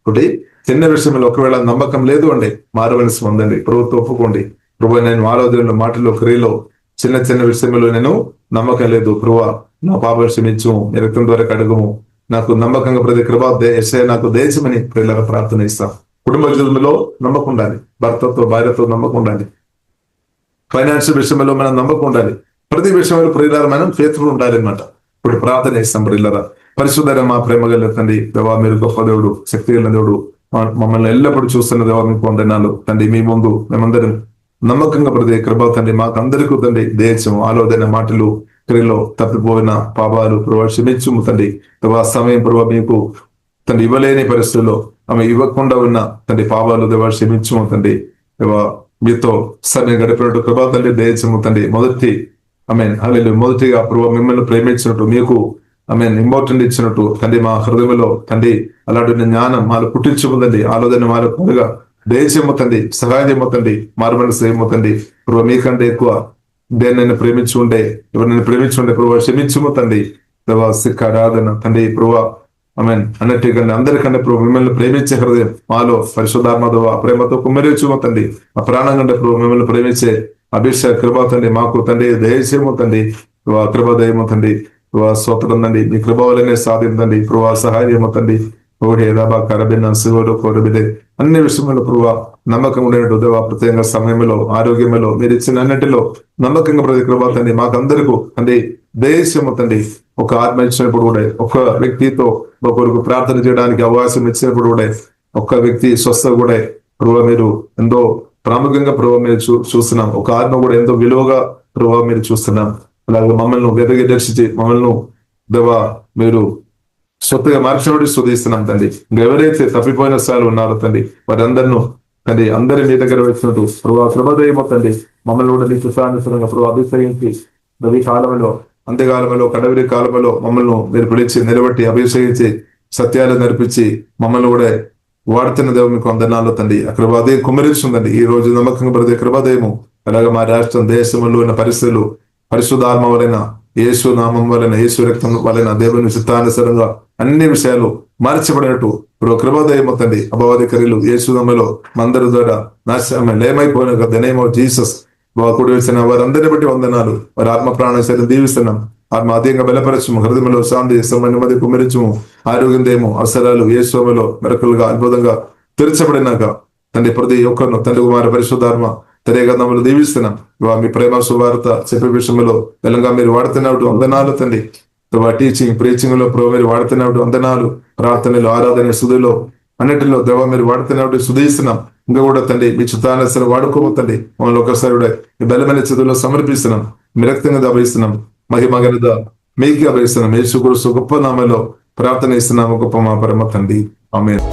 ఒకటి చిన్న విషయంలో ఒకవేళ నమ్మకం లేదు అంటే మారవలసి ఉందండి. ప్రభుత్వం ఒప్పుకోండి. ప్రభు నేను ఆలోచనలో, మాటలో, క్రియలో చిన్న చిన్న విషయంలో నేను నమ్మకం లేదు. ప్రభువా నా పాప క్షమించు, నీ రక్తం ద్వారా కడుగుము, నాకు నమ్మకంగా ప్రతి కృప నాకు దేశమని పిల్లల ప్రార్థన ఇస్తాం. కుటుంబ జీవితంలో నమ్మకం ఉండాలి, భర్తతో భార్యతో నమ్మకం ఉండాలి, ఫైనాన్షియల్ విషయంలో మనం నమ్మకం ఉండాలి, ప్రతి విషయంలో ప్రియులారా మనం ఫెయిత్ఫుల్ ఉండాలి అనమాట. ఇప్పుడు ప్రార్థన ఇస్తాం. ప్రియులారా పరిశుద్ధ మా ప్రేమ గల తండ్రి, దేవా మీరు గొప్ప దేవుడు, శక్తి గల దేవుడు, మమ్మల్ని ఎల్లప్పుడూ చూస్తున్న దేవా మీకు వందనాలు తండ్రి. మీ ముందు మేమందరం నమ్మకంగా ప్రతి కృప తండ్రి మాకు అందరికీ తండ్రి దేశం ఆలోచన మాటలు క్రియలో తప్పిపోయిన పాపాలు ప్రభావ క్షమించుము తండ్రి. దేవా సమయం ప్రభావ మీకు తండ్రి ఇవ్వలేని పరిస్థితుల్లో ఆమె ఇవ్వకుండా ఉన్న తండ్రి పాపాలు దేవా క్షమించుము తండ్రి. దేవా మీతో సమయం గడిపినట్టు కృప తండ్రి దయచము తండ్రి. మొదటిగా ప్రభావ మిమ్మల్ని ప్రేమించినట్టు, మీకు ఇంపార్టెంట్ ఇచ్చినట్టు తండ్రి మా హృదయంలో తండ్రి అలాంటి జ్ఞానం మాలో పుట్టించుకుందండి. ఆలోచన మాలో కొద్దిగా దయచేయము తండ్రి, సహాయం చేయమతండి, మారుమనసు చేయమతండి. ప్రభావ మీకంటే ఎక్కువ దేన్నైనా ప్రేమించుకుంటే, ఎవరినైనా ప్రేమించుకుంటే ప్రభావ క్షమించుము తండ్రి. ప్రభావ సిక్క ఆరాధన తండ్రి ప్రభావ అన్నట్టుగా అందరికంటే ప్రభు మిమ్మల్ని ప్రేమించే హృదయం మాలో పరిశుద్ధాత్మతో ఆ ప్రేమతో కుమ్మరించుము తండ్రి. ఆ ప్రాణం కంటే ప్రభు మిమ్మల్ని ప్రేమించే అభిషేక కృప తండ్రి మాకు తండ్రి దయచేయము తండ్రి. కృప దయము తండ్రి. స్తోత్రం తండ్రి. మీ కృప వల్లనే సాధించండి ప్రభావ, సహాయం తండ్రి. అన్ని విషయంలో ప్రభావ నమ్మకం ఉండేటట్టు దేవా ప్రత్యేకంగా సమయంలో, ఆరోగ్యంలో, మీరు ఇచ్చిన అన్నిటిలో నమ్మకంగా ప్రతి కృప తండ్రి మాకందరికీ తండ్రి దేశము తండ్రి. ఒక ఆత్మ ఇచ్చినప్పుడు కూడా, ఒక వ్యక్తితో ఒకరికి ప్రార్థన చేయడానికి అవకాశం ఇచ్చినప్పుడు కూడా, ఒక్క వ్యక్తి స్వస్థ కూడా ప్రభావ మీరు ఎంతో ప్రాముఖ్యంగా ప్రభావ మీరు చూస్తున్నాం. ఒక ఆత్మ కూడా ఎంతో విలువగా ప్రభావ మీరు చూస్తున్నాం. అలాగే మమ్మల్ని వెదగి దర్శించి మమ్మల్ని దేవా మీరు స్వత్తగా మార్చబడి స్తుతిస్తున్నాం తండ్రి. ఎవరైతే తప్పిపోయిన స్థాయిలో ఉన్నారో తండ్రి వారందరినూ తండ్రి అందరి మీ దగ్గర వచ్చినట్టు ప్రభావ కృపదయమో తండ్రి మమ్మల్ని కూడా నీ కృతానుసరంగా ప్రభావ అభిషేకించి రవి కాలంలో, అంత్యకాలంలో, కడవరి కాలంలో మమ్మల్ని మీరు పిలిచి నిలబెట్టి అభిషేకించి సత్యాలు నడిపించి మమ్మల్ని కూడా వాడుతున్న దేవ మీకు వందనాలు తండ్రి. ఆ కృపాదయం కుమ్మరిస్తుందండి. ఈ రోజు నమ్మకంగా ప్రతి కృపాదయము అలాగే మా రాష్ట్రం, దేశంలో ఉన్న పరిస్థితులు పరిశుద్ధాత్మ వలన, యేసు నామం వలన, యేసు రక్తం వలన దేవుని చిత్తానుసరంగా అన్ని విషయాలు మార్చబడినట్టు కృపాదయము తండ్రి. అభవాధికారులు యేసు నామములో మందరి ద్వారా నాశనం లేమైపోయిన ద నేమ్ ఆఫ్ జీసస్ కుడి వేసిన వారందరిని బట్టి వందనాలు. వారి ఆత్మ ప్రాణ శరీరం దీవిస్తున్నాం. ఆత్మ అధికంగా బలపరచము, హృదయంలో శాంతి నెమ్మది కుమ్మరించము, ఆరోగ్యం దేమో అవసరాలు యేసులో మెరకులుగా అద్భుతంగా తెరచబడినాక తండ్రి ప్రతి ఒక్కరిను తండ్రి కుమార పరిశుద్ధాత్మ తెలియగంధములు దీవిస్తున్నాం. మీ ప్రేమ సువార్త చెప్పే విషయంలో తెలంగాణ మీరు వాడుతున్నట్టు వందనాలు తండ్రి. టీచింగ్, ప్రీచింగ్ లో ప్రభు మీరు వాడుతున్నట్టు వందనాలు. ప్రార్థనలు, ఆరాధన, స్తుతిలో అన్నిటిలో దేవ మీరు వాడుతున్నట్టు స్తుతిస్తున్నాం. ఇంకా కూడా తండ్రి మీ చిత్తానుసరి వాడుకోబోతండి. మమ్మల్ని ఒకసారి కూడా మీ బలమైన స్థితిలో సమర్పిస్తున్నాం. మీ రక్తంగా అభయిస్తున్నాం. మహిమగనద మీకు అభయిస్తున్నాం. యేసు క్రీస్తు గొప్ప నామములో ప్రార్థన ఇస్తున్నాము. గొప్ప మా పరమ తండ్రి. ఆమేన్.